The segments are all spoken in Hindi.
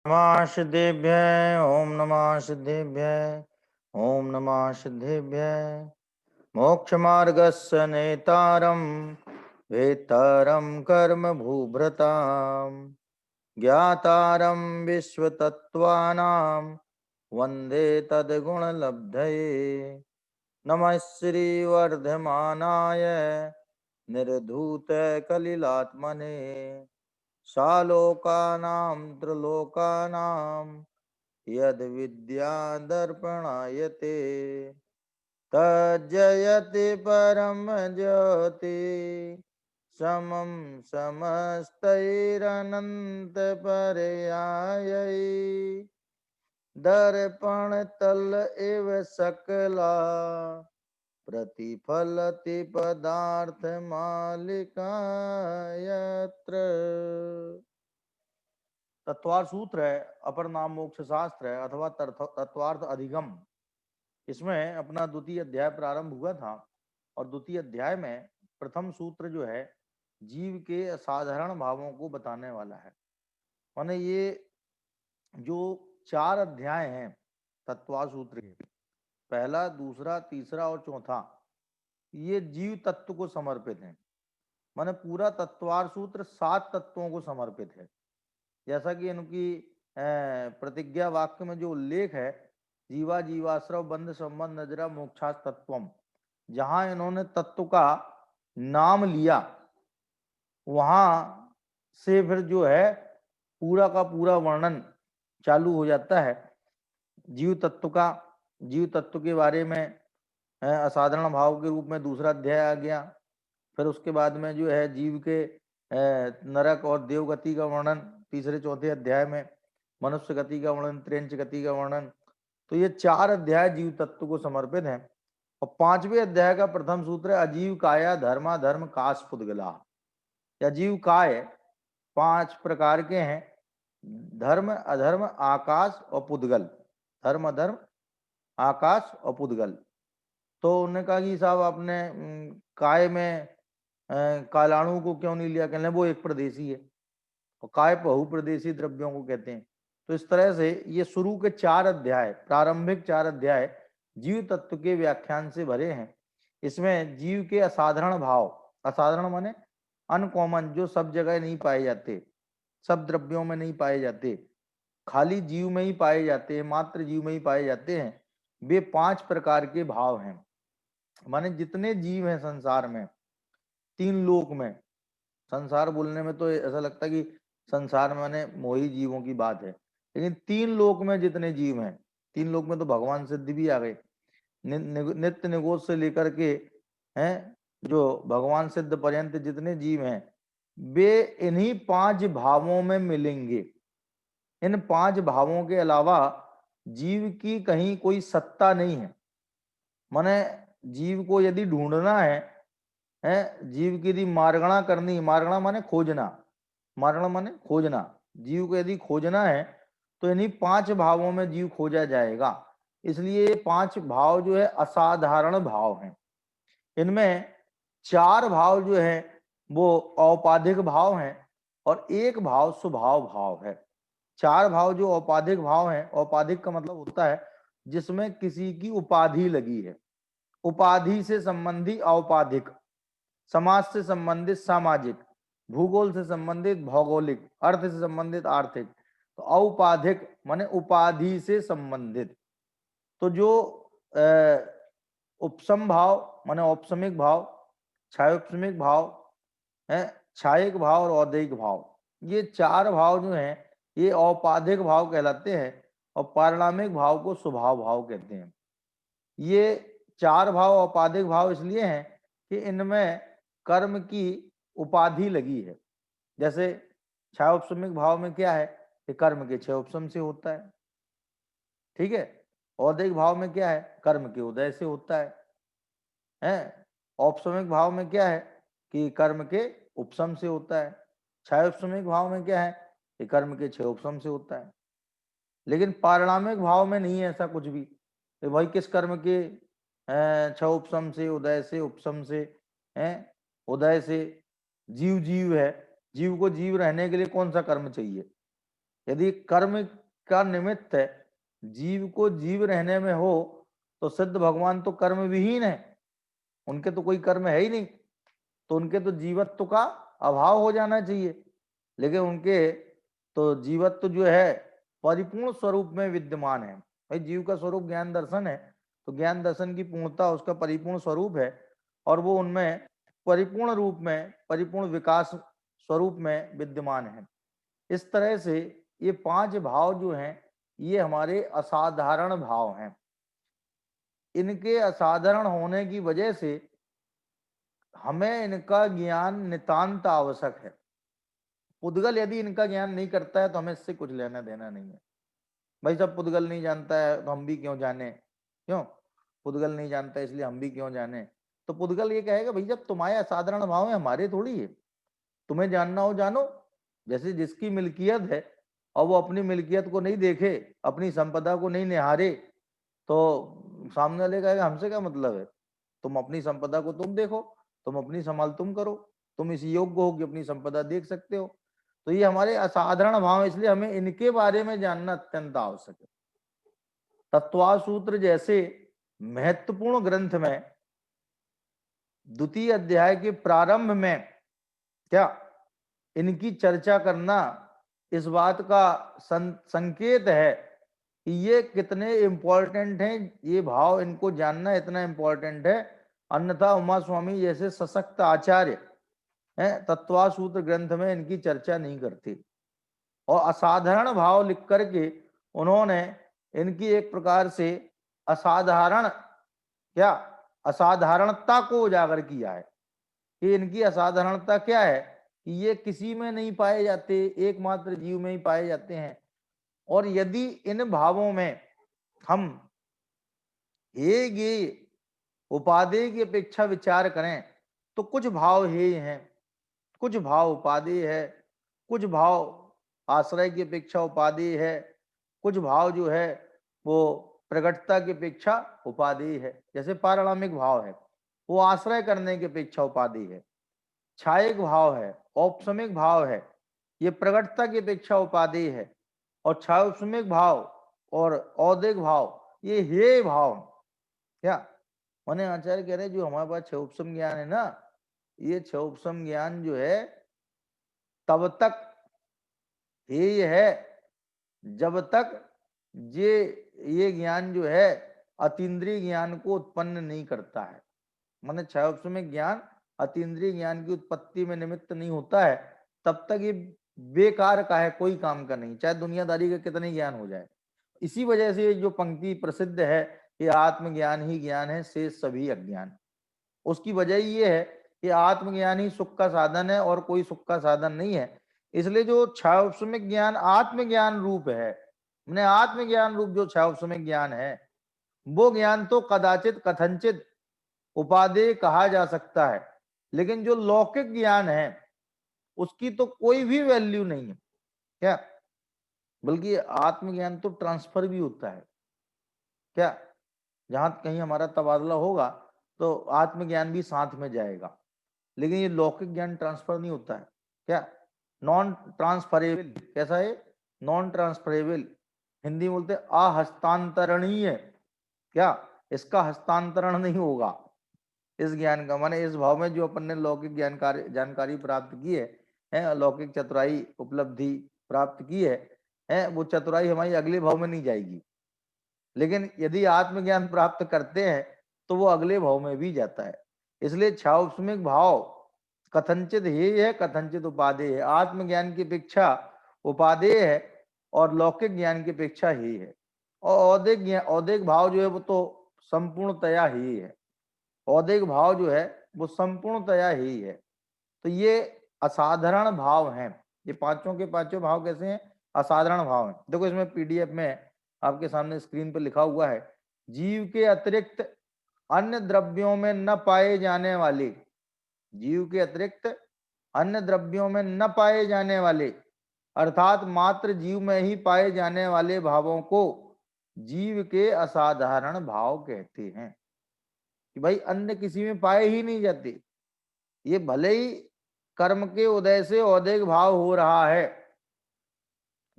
नमः सिद्धेभ्यः ओम नमः सिद्धेभ्यः ओम नमः सिद्धेभ्यः मोक्षमार्गस्य नेतारं वेत्तारं कर्म भूभृतां ज्ञातारं विश्वतत्त्वानां वन्दे तद्गुणलब्धये नमः श्रीवर्धमानाय निर्धूतकलिलात्मने सालोकानां त्रिलोकानां यद्विद्यादर्पणायते तज्जयति परम ज्योति समं समस्तैरनन्तपर्यायै दर्पणतल इव सकला प्रतिफलति पदार्थमालिका यत्र। तत्वार्थ सूत्र है, अपर नाम मोक्ष शास्त्र है अथवा तत्वार्थ अधिगम। इसमें अपना द्वितीय अध्याय प्रारंभ हुआ था और द्वितीय अध्याय में प्रथम सूत्र जो है जीव के असाधारण भावों को बताने वाला है। माने ये जो 4 अध्याय हैं तत्वार्थ सूत्र के, पहला, दूसरा, तीसरा और चौथा, ये जीव तत्व को समर्पित है। माने पूरा तत्वार्थ सूत्र 7 तत्वों को समर्पित है। जैसा कि इनकी प्रतिज्ञा वाक्य में जो उल्लेख है, जीवा जीवाश्रव बंध संबंध नजरा मोक्षास तत्वम, जहां इन्होंने तत्व का नाम लिया वहां से फिर जो है पूरा का पूरा वर्णन चालू हो जाता है जीव तत्व का। जीव तत्व के बारे में असाधारण भाव के रूप में दूसरा अध्याय आ गया। फिर उसके बाद में जो है जीव के नरक और देवगति का वर्णन तीसरे चौथे अध्याय में, मनुष्य गति का वर्णन, त्रेंच गति का वर्णन। तो ये 4 अध्याय जीव तत्व को समर्पित हैं। और 5वें अध्याय का प्रथम सूत्र है अजीव काया धर्मा धर्म काश पुद्गला। अजीव काय 5 प्रकार के हैं, धर्म अधर्म आकाश और पुद्गल। धर्म अधर्म आकाश और पुद्गल। तो उन्होंने कहा कि साहब आपने काय में कालाणु को क्यों नहीं लिया? कहने वो एक प्रदेशी है और काय बहुप्रदेशी द्रव्यों को कहते हैं। तो इस तरह से ये शुरू के 4 अध्याय, प्रारंभिक 4 अध्याय जीव तत्व के व्याख्यान से भरे हैं। इसमें जीव के असाधारण भाव, असाधारण माने अनकॉमन, जो सब जगह नहीं पाए जाते, सब द्रव्यों में नहीं पाए जाते, खाली जीव में ही पाए जाते हैं, मात्र जीव में ही पाए जाते हैं, वे 5 प्रकार के भाव हैं। माने जितने जीव हैं संसार में, 3 लोक में, संसार बोलने में तो ऐसा लगता है कि संसार में माने मोही जीवों की बात है, लेकिन 3 लोक में जितने जीव हैं, 3 लोक में तो भगवान सिद्ध भी आ गए। नित्य निगोद से लेकर के हैं जो भगवान सिद्ध पर्यंत जितने जीव हैं वे इन्हीं 5 भावों में मिलेंगे। इन 5 भावों के अलावा जीव की कहीं कोई सत्ता नहीं है। माने जीव को यदि ढूंढना है, जीव की यदि मार्गणा करनी, मार्गणा माने खोजना, मार्गणा माने खोजना, जीव को यदि खोजना है तो इन्हीं 5 भावों में जीव खोजा जाएगा। इसलिए ये 5 भाव जो है असाधारण भाव हैं। इनमें 4 भाव जो है वो औपाधिक भाव हैं और एक भाव स्वभाव भाव है। 4 भाव जो औपाधिक भाव हैं, औपाधिक का मतलब होता है जिसमें किसी की उपाधि लगी है। उपाधि से संबंधी औपाधिक, समाज से संबंधित सामाजिक, भूगोल से संबंधित भौगोलिक, अर्थ से संबंधित आर्थिक। तो औपाधिक माने उपाधि से संबंधित। तो जो उपसम भाव माने औपसमिक भाव, छायोपसमिक भाव है, छायिक भाव और औदैहिक भाव, ये 4 भाव जो हैं ये औपाधिक भाव कहलाते हैं और पारिणामिक भाव को स्वभाव भाव कहते हैं। ये 4 भाव औपाधिक भाव इसलिए हैं कि इनमें कर्म की उपाधि लगी है। जैसे छायोपसमिक भाव में क्या है कि कर्म के क्षय उपशम से होता है, ठीक है। औदैहिक भाव में क्या है, कर्म के उदय से होता है। औपसमिक भाव में क्या है कि कर्म के उपशम से होता है। छायोपसमिक भाव में क्या है कि कर्म के क्षय उपशम से होता है। लेकिन पारिणामिक भाव में नहीं है ऐसा कुछ भी कि भाई किस कर्म के क्षय उपशम से, उदय से, उपशम से, उदय से जीव जीव है, जीव को जीव रहने के लिए कौन सा कर्म चाहिए? यदि कर्म का निमित्त जीव को जीव रहने में हो तो सिद्ध भगवान तो कर्म विहीन है, उनके तो कोई कर्म है ही नहीं, तो उनके तो जीवत्व का अभाव हो जाना चाहिए। लेकिन उनके तो जीवत्व जो है परिपूर्ण स्वरूप में विद्यमान है। भाई जीव का स्वरूप ज्ञान दर्शन है, तो ज्ञान दर्शन की पूर्णता उसका परिपूर्ण स्वरूप है, और वो उनमें परिपूर्ण रूप में परिपूर्ण विकास स्वरूप में विद्यमान है। इस तरह से ये 5 भाव जो हैं ये हमारे असाधारण भाव हैं। इनके असाधारण होने की वजह से हमें इनका ज्ञान नितांत आवश्यक है। पुद्गल यदि इनका ज्ञान नहीं करता है तो हमें इससे कुछ लेना देना नहीं है। भाई सब पुद्गल नहीं जानता है तो हम भी क्यों जाने, क्यों? पुद्गल नहीं जानता है इसलिए हम भी क्यों जाने? तो पुद्गल ये कहेगा भाई जब तुम्हारे असाधारण भाव है, हमारे थोड़ी है, तुम्हें जानना हो जानो। जैसे जिसकी मिल्कियत है और वो अपनी मिल्कियत को नहीं देखे, अपनी संपदा को नहीं निहारे, तो सामने वाले कहेगा हमसे क्या मतलब है, तुम अपनी संपदा को तुम देखो, तुम अपनी संभाल तुम करो, तुम इस योग्य हो कि अपनी संपदा देख सकते हो। तो ये हमारे असाधारण भाव, इसलिए हमें इनके बारे में जानना अत्यंत आवश्यक है। तत्वासूत्र जैसे महत्वपूर्ण ग्रंथ में द्वितीय अध्याय के प्रारंभ में क्या इनकी चर्चा करना इस बात का संकेत है कि ये कितने इंपॉर्टेंट हैं, ये भाव इनको जानना इतना इंपॉर्टेंट है। अन्यथा उमा स्वामी जैसे सशक्त आचार्य हैं तत्वासूत्र ग्रंथ में इनकी चर्चा नहीं करते, और असाधारण भाव लिख करके उन्होंने इनकी एक प्रकार से असाधारण क्या असाधारणता को उजागर किया है कि इनकी असाधारणता क्या है कि ये किसी में नहीं पाए जाते, एकमात्र जीव में ही पाए जाते हैं। और यदि इन भावों में हम हे उपादेय की अपेक्षा विचार करें तो कुछ भाव हे हैं, कुछ भाव उपादेय है, कुछ भाव आश्रय की अपेक्षा उपादेय है, कुछ भाव जो है वो प्रगटता की अपेक्षा उपादेय है। जैसे पारणामिक भाव है वो आश्रय करने की अपेक्षा उपादेय है, छायक भाव है, औपसमिक भाव है, ये प्रगटता की अपेक्षा उपादेय है, और छायोपसमिक भाव और औदिक भाव ये हे भाव क्या माने आचार्य कह रहे जो हमारे पास छह ज्ञान है ना, ये छह ज्ञान जो है तब तक हेय है जब तक ये ज्ञान जो है अतीन्द्रिय ज्ञान को उत्पन्न नहीं करता है। माने छह ज्ञान अतीन्द्रिय ज्ञान की उत्पत्ति में निमित्त नहीं होता है, तब तक ये बेकार का है, कोई काम का नहीं, चाहे दुनियादारी का कितने ज्ञान हो जाए। इसी वजह से जो पंक्ति प्रसिद्ध है कि आत्मज्ञान ही ज्ञान है शेष सभी अज्ञान, उसकी वजह ये है कि आत्मज्ञान ही सुख का साधन है और कोई सुख का साधन नहीं है। इसलिए जो छायोपसमिक ज्ञान आत्मज्ञान रूप है, मैंने आत्मज्ञान रूप जो छायोपसमिक ज्ञान है वो ज्ञान तो कदाचित कथनचित उपादेय कहा जा सकता है, लेकिन जो लौकिक ज्ञान है उसकी तो कोई भी वैल्यू नहीं है क्या, बल्कि आत्मज्ञान तो ट्रांसफर भी होता है क्या, जहां कहीं हमारा तबादला होगा तो आत्मज्ञान भी साथ में जाएगा, लेकिन ये लौकिक ज्ञान ट्रांसफर नहीं होता है क्या, नॉन ट्रांसफरेबल। कैसा है? नॉन ट्रांसफरेबल, हिंदी बोलते अहस्तांतरणीय, क्या इसका हस्तांतरण नहीं होगा इस ज्ञान का। माने इस भाव में जो अपन ने लौकिक जानकारी प्राप्त की है लौकिक चतुराई उपलब्धि प्राप्त की है वो चतुराई हमारी अगले भाव में नहीं जाएगी, लेकिन यदि आत्मज्ञान प्राप्त करते हैं तो वो अगले भाव में भी जाता है। इसलिए छायोपसमिक भाव कथनचित हे है कथनचित उपादेय है, आत्मज्ञान की अपेक्षा उपादेय है और लौकिक ज्ञान की अपेक्षा ही है, और औदिक भाव जो है वो तो संपूर्णतया ही है, औदिक भाव जो है वो संपूर्णतया ही है। तो ये असाधारण भाव हैं, ये पांचों के पांचों भाव कैसे हैं? असाधारण भाव हैं। देखो इसमें पीडीएफ में आपके सामने स्क्रीन पर लिखा हुआ है, जीव के अतिरिक्त अन्य द्रव्यों में न पाए जाने वाले, जीव के अतिरिक्त अन्य द्रव्यों में न पाए जाने वाले अर्थात मात्र जीव में ही पाए जाने वाले भावों को जीव के असाधारण भाव कहते हैं। कि भाई अन्य किसी में पाए ही नहीं जाते, ये भले ही कर्म के उदय से औदिक भाव हो रहा है,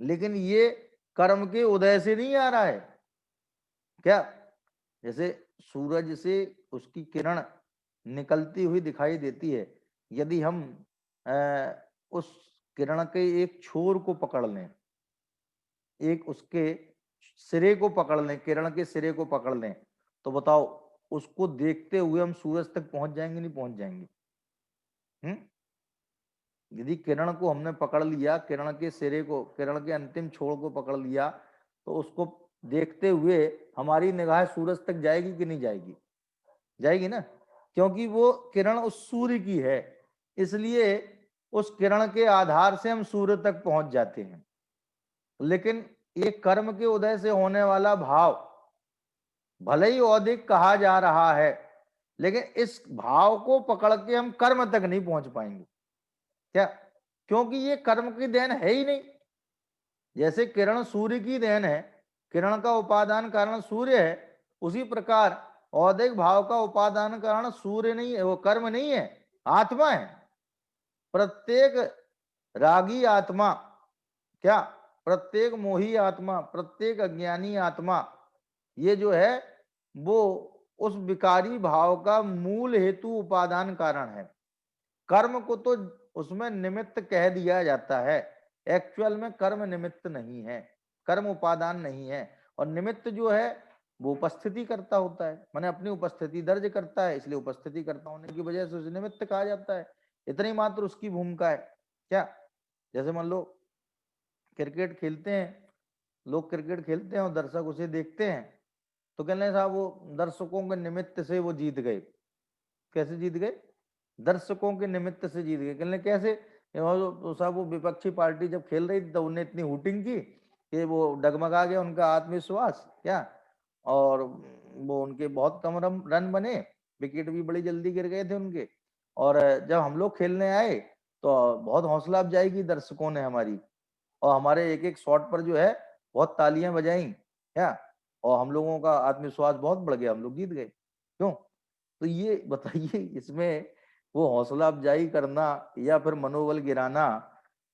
लेकिन ये कर्म के उदय से नहीं आ रहा है। क्या? जैसे सूरज से उसकी किरण निकलती हुई दिखाई देती है, यदि हम उस किरण के एक छोर को पकड़ लें, एक उसके सिरे को पकड़ लें, किरण के सिरे को पकड़ लें, तो बताओ उसको देखते हुए हम सूरज तक पहुंच जाएंगे नहीं पहुंच जाएंगे? यदि किरण को हमने पकड़ लिया, किरण के सिरे को, किरण के अंतिम छोर को पकड़ लिया, तो उसको देखते हुए हमारी निगाह सूरज तक जाएगी कि नहीं जाएगी? जाएगी ना, क्योंकि वो किरण उस सूर्य की है, इसलिए उस किरण के आधार से हम सूर्य तक पहुंच जाते हैं। लेकिन ये कर्म के उदय से होने वाला भाव भले ही औदिक कहा जा रहा है, लेकिन इस भाव को पकड़ के हम कर्म तक नहीं पहुंच पाएंगे। क्या? क्योंकि ये कर्म की देन है ही नहीं। जैसे किरण सूर्य की देन है, किरण का उपादान कारण सूर्य है, उसी प्रकार औदिक भाव का उपादान कारण सूर्य नहीं है, वो कर्म नहीं है, आत्मा है। प्रत्येक रागी आत्मा, क्या, प्रत्येक मोही आत्मा, प्रत्येक अज्ञानी आत्मा, ये जो है वो उस विकारी भाव का मूल हेतु उपादान कारण है। कर्म को तो उसमें निमित्त कह दिया जाता है, एक्चुअल में कर्म निमित्त नहीं है, कर्म उपादान नहीं है। और निमित्त जो है वो उपस्थिति करता होता है, माने अपनी उपस्थिति दर्ज करता है, इसलिए उपस्थिति करता होने की वजह से उसे निमित्त कहा जाता है। इतनी मात्र उसकी भूमिका है। क्या? जैसे मान लो क्रिकेट खेलते हैं, लोग क्रिकेट खेलते हैं और दर्शक उसे देखते हैं, तो कहने साहब वो दर्शकों के निमित्त से वो जीत गए। कैसे जीत गए? दर्शकों के निमित्त से जीत गए। कहने कैसे? तो साहब वो विपक्षी पार्टी जब खेल रही थी तो उन्हें इतनी हुटिंग की कि वो डगमगा गया उनका आत्मविश्वास। क्या? और वो उनके बहुत कम रन बने, विकेट भी बड़ी जल्दी गिर गए थे उनके। और जब हम लोग खेलने आए तो बहुत हौसला अफजाई की दर्शकों ने हमारी, और हमारे एक एक शॉट पर जो है बहुत तालियां बजाई। क्या? और हम लोगों का आत्मविश्वास बहुत बढ़ गया, हम लोग जीत गए। क्यों? तो ये बताइए, इसमें वो हौसला अफजाई करना या फिर मनोबल गिराना,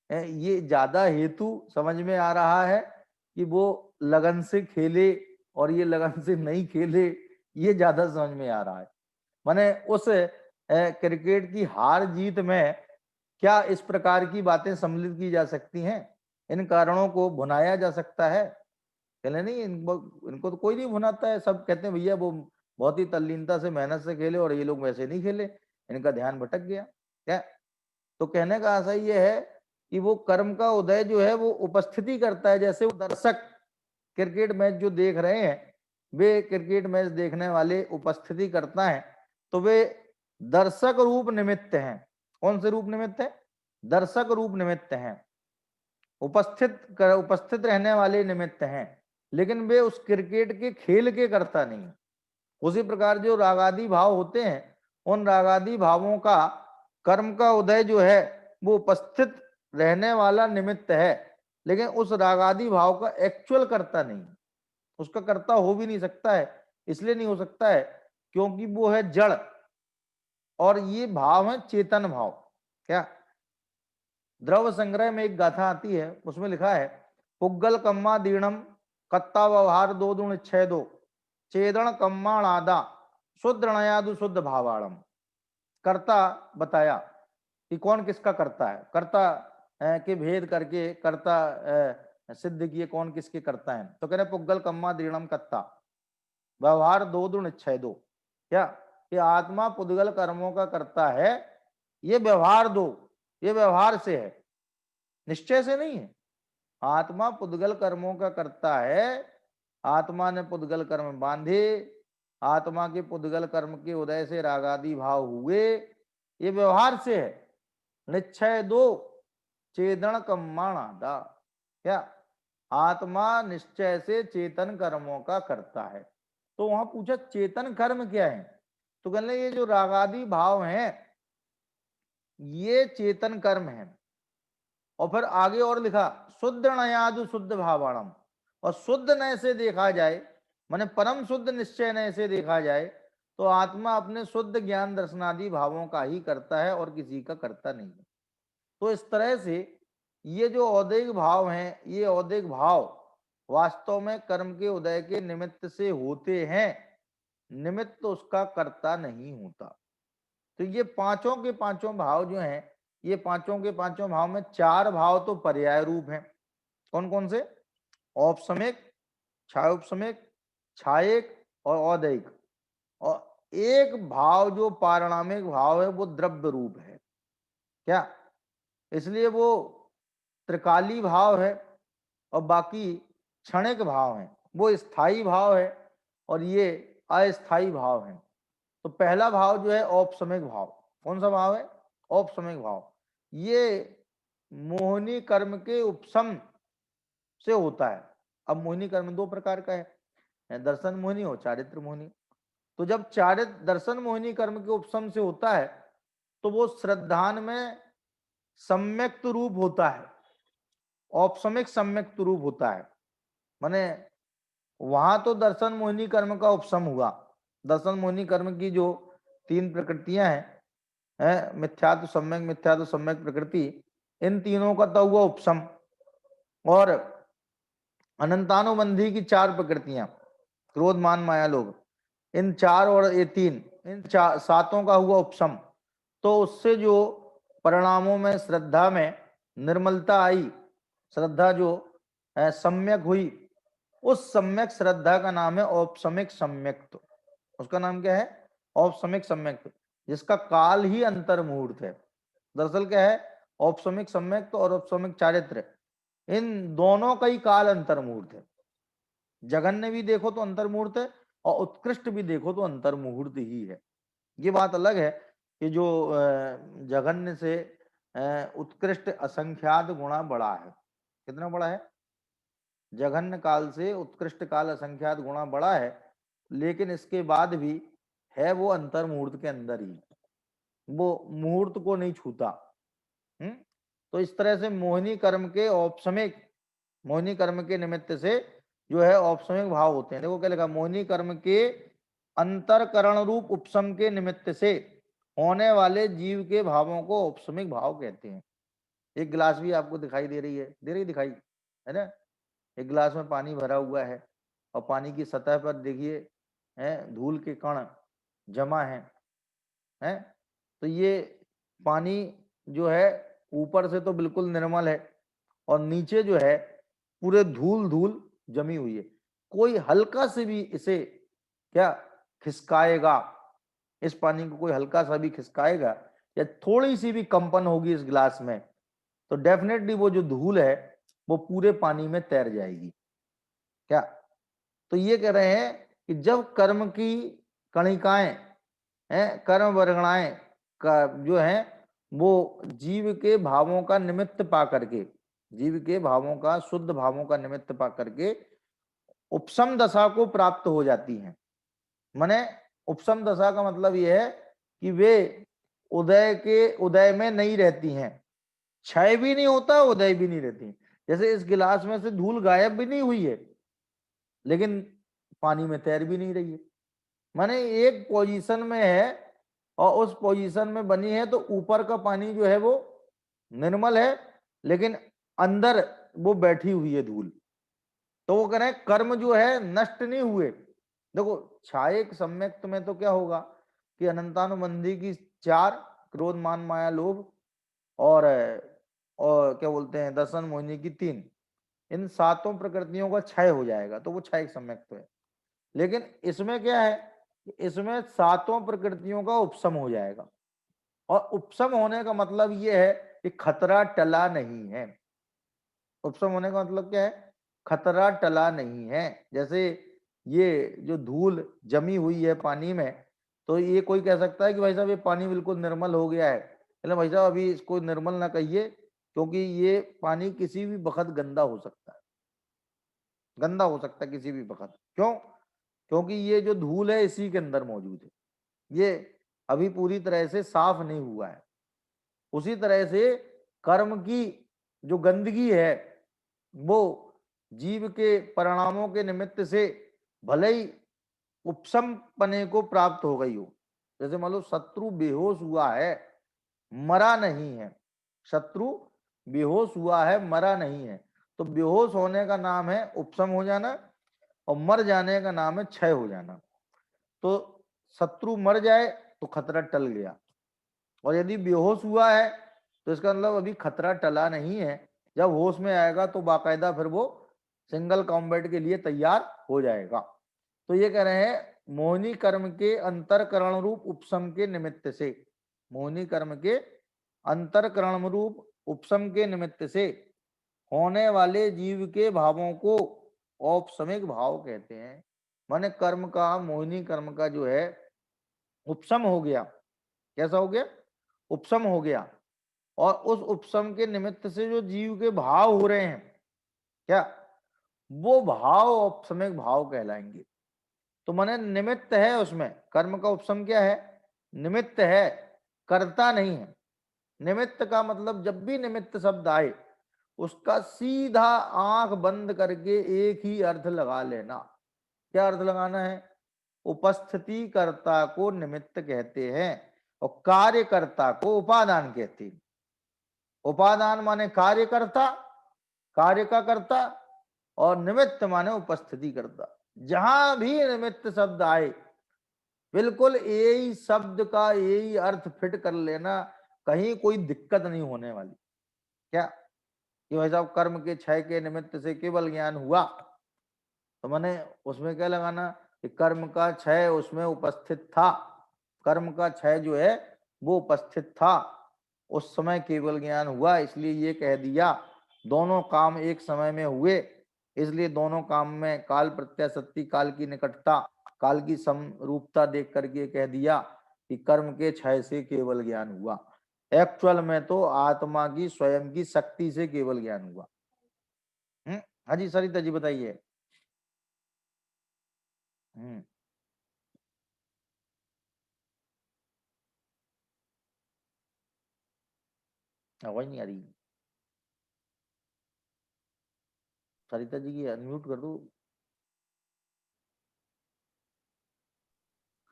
ये ज्यादा हेतु समझ में आ रहा है कि वो लगन से खेले और ये लगन से नहीं खेले, ये ज्यादा समझ में आ रहा है। माने उस क्रिकेट की हार जीत में क्या इस प्रकार की बातें सम्मिलित की जा सकती हैं? इन कारणों को भुनाया जा सकता है? कहले नहीं, इनको तो कोई नहीं भुनाता है, सब कहते हैं भैया वो बहुत ही तल्लीनता से मेहनत से खेले और ये लोग वैसे नहीं खेले, इनका ध्यान भटक गया। क्या? तो कहने का आशा ये है कि वो कर्म का उदय जो है वो उपस्थिति करता है। जैसे वो दर्शक क्रिकेट मैच जो देख रहे हैं, वे क्रिकेट मैच देखने वाले उपस्थिति करता है, तो वे दर्शक रूप निमित्त हैं। कौन से रूप निमित्त है? दर्शक रूप निमित्त हैं, उपस्थित रहने वाले निमित्त हैं, लेकिन वे उस क्रिकेट के खेल के करता नहीं। उसी प्रकार जो रागादि भाव होते हैं, उन रागादि भावों का कर्म का उदय जो है वो उपस्थित रहने वाला निमित्त है, लेकिन उस रागादि भाव का एक्चुअल करता नहीं, उसका कर्ता हो भी नहीं सकता है। इसलिए नहीं हो सकता है क्योंकि वो है जड़, और ये भाव है चेतन भाव। क्या? द्रव संग्रह में एक गाथा आती है, उसमें लिखा है, पुग्गल कम्मा दीणम कत्ता व्यवहार दो दुण छह दो चेदन कम्माण आदा शुद्ध णयादु शुद्ध भावाड़म। कर्ता बताया कि कौन किसका करता है, कर्ता के भेद करके कर्ता सिद्ध किए कौन किसके करता है। तो कह रहे पुग्गल कम्मा दीणम कत्ता व्यवहार दो दुण छह दो। क्या? कि आत्मा पुद्गल कर्मों का करता है, ये व्यवहार दो, ये व्यवहार से है, निश्चय से नहीं है। आत्मा पुद्गल कर्मों का करता है, आत्मा ने पुद्गल कर्म बांधे, आत्मा के पुद्गल कर्म के उदय से रागादि भाव हुए, ये व्यवहार से है। निश्चय दो चेतन कम्माणादा। क्या? आत्मा निश्चय से चेतन कर्मों का करता है। तो वहां पूछा चेतन कर्म क्या है, तो कहने ये जो रागादि भाव हैं ये चेतन कर्म है। और फिर आगे और लिखा शुद्ध नयादु शुद्ध भावाणम, और शुद्ध नय से देखा जाए, माने परम शुद्ध निश्चय नय से देखा जाए, तो आत्मा अपने शुद्ध ज्ञान दर्शनादि भावों का ही करता है और किसी का करता नहीं है। तो इस तरह से ये जो औदेयिक भाव हैं, ये औदेयिक भाव वास्तव में कर्म के उदय के निमित्त से होते हैं, निमित्त उसका कर्ता नहीं होता। तो ये पांचों के पांचों भाव जो हैं, ये पांचों के पांचों भाव में चार भाव तो पर्याय रूप हैं। कौन कौन से? औपसमिक, छायोपसमिक, छायिक और औदैहिक। और एक भाव जो पारिणामिक भाव है वो द्रव्य रूप है। क्या? इसलिए वो त्रिकाली भाव है और बाकी क्षणिक भाव है, वो स्थायी भाव है और ये अस्थायी भाव है। तो पहला भाव जो है औपसमिक भाव। कौन सा भाव है? औपसमिक भाव। ये मोहिनी कर्म के उपशम से होता है। अब मोहिनी कर्म दो प्रकार का है, दर्शन मोहिनी और चारित्र मोहिनी। तो जब चारित्र दर्शन मोहिनी कर्म के उपशम से होता है तो वो श्रद्धान में सम्यक्त रूप होता है, औपसमिक सम्यक्त रूप होता है। माने वहां तो दर्शन मोहिनी कर्म का उपशम हुआ। दर्शन मोहिनी कर्म की जो तीन प्रकृतियां हैं, मिथ्यात्व सम्यक प्रकृति, इन तीनों का तो हुआ उपशम। और अनंतानुबंधी की चार प्रकृतियां, क्रोध मान माया लोभ, इन चार और ये तीन, इन सातों का हुआ उपशम। तो उससे जो परिणामों में श्रद्धा में निर्मलता आई, श्रद्धा जो सम्यक हुई, उस सम्यक श्रद्धा का नाम है औपसमिक सम्यक्त। उसका नाम क्या है? औपसमिक सम्यक्त, जिसका काल ही अंतर मुहूर्त है। दरअसल क्या है? औपसमिक सम्यक्त और औपसमिक चारित्र, इन दोनों का ही काल अंतर मुहूर्त है। जघन्य भी देखो तो अंतर मुहूर्त है और उत्कृष्ट भी देखो तो अंतर मुहूर्त ही है। ये बात अलग है कि जो जघन्य से उत्कृष्ट असंख्यात गुणा बड़ा है। कितना बड़ा है? जघन्य काल से उत्कृष्ट काल असंख्यात गुणा बड़ा है, लेकिन इसके बाद भी है वो अंतर मुहूर्त के अंदर ही, वो मुहूर्त को नहीं छूता। तो इस तरह से मोहिनी कर्म के औपसमिक, मोहिनी कर्म के निमित्त से जो है औपसमिक भाव होते हैं। देखो क्या लिखा? मोहिनी कर्म के अंतरकरण रूप उपशम के निमित्त से होने वाले जीव के भावों को औपसमिक भाव कहते हैं। एक गिलास भी आपको दिखाई दे रही है, दे रही दिखाई है ना? एक गिलास में पानी भरा हुआ है और पानी की सतह पर देखिए धूल के कण जमा है। तो ये पानी जो है ऊपर से तो बिल्कुल निर्मल है और नीचे जो है पूरे धूल धूल जमी हुई है। कोई हल्का से भी इसे क्या खिसकाएगा, इस पानी को कोई हल्का सा भी खिसकाएगा या थोड़ी सी भी कंपन होगी इस गिलास में, तो डेफिनेटली वो जो धूल है वो पूरे पानी में तैर जाएगी। क्या? तो ये कह रहे हैं कि जब कर्म की कणिकाएं हैं, कर्म वर्गणाएं का जो है वो जीव के भावों का निमित्त पा करके, जीव के भावों का, शुद्ध भावों का निमित्त पा करके उपशम दशा को प्राप्त हो जाती हैं। माने उपशम दशा का मतलब यह है कि वे उदय में नहीं रहती हैं, क्षय भी नहीं होता, उदय भी नहीं रहती। जैसे इस गिलास में से धूल गायब भी नहीं हुई है लेकिन पानी में तैर भी नहीं रही है। माने एक पोजीशन में है और उस पोजीशन में बनी है, तो ऊपर का पानी जो है वो निर्मल है लेकिन अंदर वो बैठी हुई है धूल। तो वो कह रहे हैं कर्म जो है नष्ट नहीं हुए। देखो छायक सम्यक्त में तो क्या होगा कि अनंतानुबंधी की चार, क्रोध मान माया लोभ और क्या बोलते हैं दर्शन मोहिनी की तीन, इन सातों प्रकृतियों का क्षय हो जाएगा, तो वो छायक सम्यक्त है। लेकिन इसमें क्या है? इसमें सातों प्रकृतियों का उपशम हो जाएगा और उपशम होने का मतलब यह है कि खतरा टला नहीं है। उपशम होने का मतलब क्या है? खतरा टला नहीं है। जैसे ये जो धूल जमी हुई है पानी में, तो ये कोई कह सकता है कि भाई साहब ये पानी बिल्कुल निर्मल हो गया है, चलो भाई साहब अभी इसको निर्मल ना कहिए क्योंकि ये पानी किसी भी वक्त गंदा हो सकता है, गंदा हो सकता है किसी भी वक्त। क्यों? क्योंकि ये जो धूल है इसी के अंदर मौजूद है, ये अभी पूरी तरह से साफ नहीं हुआ है। उसी तरह से कर्म की जो गंदगी है वो जीव के परिणामों के निमित्त से भले ही उपशम पने को प्राप्त हो गई हो। जैसे मान लो शत्रु बेहोश हुआ है, मरा नहीं है, शत्रु बेहोश हुआ है, मरा नहीं है। तो बेहोश होने का नाम है उपशम हो जाना, और मर जाने का नाम है क्षय हो जाना। तो शत्रु मर जाए तो खतरा टल गया, और यदि बेहोश हुआ है तो इसका मतलब अभी खतरा टला नहीं है। जब होश में आएगा तो बाकायदा फिर वो सिंगल कॉम्बैट के लिए तैयार हो जाएगा। तो ये कह रहे हैं मोहिनी कर्म के अंतरकरण रूप उपशम के निमित्त से, मोहिनी कर्म के अंतरकरण रूप उपशम के निमित्त से होने वाले जीव के भावों को औपशमिक भाव कहते हैं। माने कर्म का, मोहिनी कर्म का जो है उपशम हो गया। कैसा हो गया? उपशम हो गया। और उस उपशम के निमित्त से जो जीव के भाव हो रहे हैं, क्या वो भाव औपशमिक भाव कहलाएंगे। तो माने निमित्त है उसमें, कर्म का उपशम क्या है? निमित्त है, करता नहीं है। निमित्त का मतलब जब भी निमित्त शब्द आए उसका सीधा आंख बंद करके एक ही अर्थ लगा लेना। क्या अर्थ लगाना है? उपस्थिति कर्ता को निमित्त कहते हैं और कार्यकर्ता को उपादान कहते हैं। उपादान माने कार्यकर्ता, कार्य का कर्ता, और निमित्त माने उपस्थिति करता। जहां भी निमित्त शब्द आए बिल्कुल यही शब्द का यही अर्थ फिट कर लेना, कहीं कोई दिक्कत नहीं होने वाली। क्या कि भाई साहब कर्म के क्षय के निमित्त से केवल ज्ञान हुआ, तो मैंने उसमें क्या लगाना कि कर्म का क्षय उसमें उपस्थित था, कर्म का क्षय जो है वो उपस्थित था, उस समय केवल ज्ञान हुआ, इसलिए ये कह दिया दोनों काम एक समय में हुए। इसलिए दोनों काम में काल प्रत्यय सत्ती, काल की निकटता, काल की समरूपता देख करके कह दिया कि कर्म के क्षय से केवल ज्ञान हुआ। एक्चुअल में तो आत्मा की स्वयं की शक्ति से केवल ज्ञान हुआ। हाँ जी सरिता जी बताइए। आवाज नहीं आ रही सरिता जी की, अनम्यूट कर दो।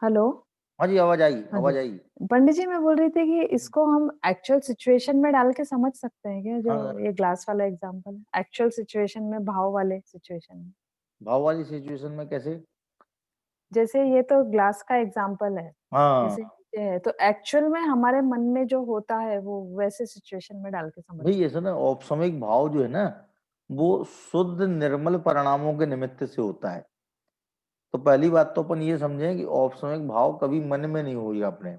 हेलो। हाँ जी आवाज आई, हाँ जी आवाज आई। पंडित जी, मैं बोल रही थी कि इसको हम एक्चुअल सिचुएशन में डाल के समझ सकते हैं क्या, हाँ जो ये ग्लास वाला एग्जांपल है, एक्चुअल सिचुएशन में, भाव वाले सिचुएशन में। भाव वाली सिचुएशन में कैसे? जैसे ये तो ग्लास का एग्जांपल है, हाँ जैसे नीचे है, तो एक्चुअल में हमारे मन में जो होता है वो वैसे सिचुएशन में डाल के समझ भाई, सकते ऐसा ना औपसमिक भाव जो है ना वो शुद्ध निर्मल परिणामों के निमित्त से होता है। तो पहली बात तो अपन ये समझें कि औपसमिक भाव कभी मन में नहीं होगा अपने।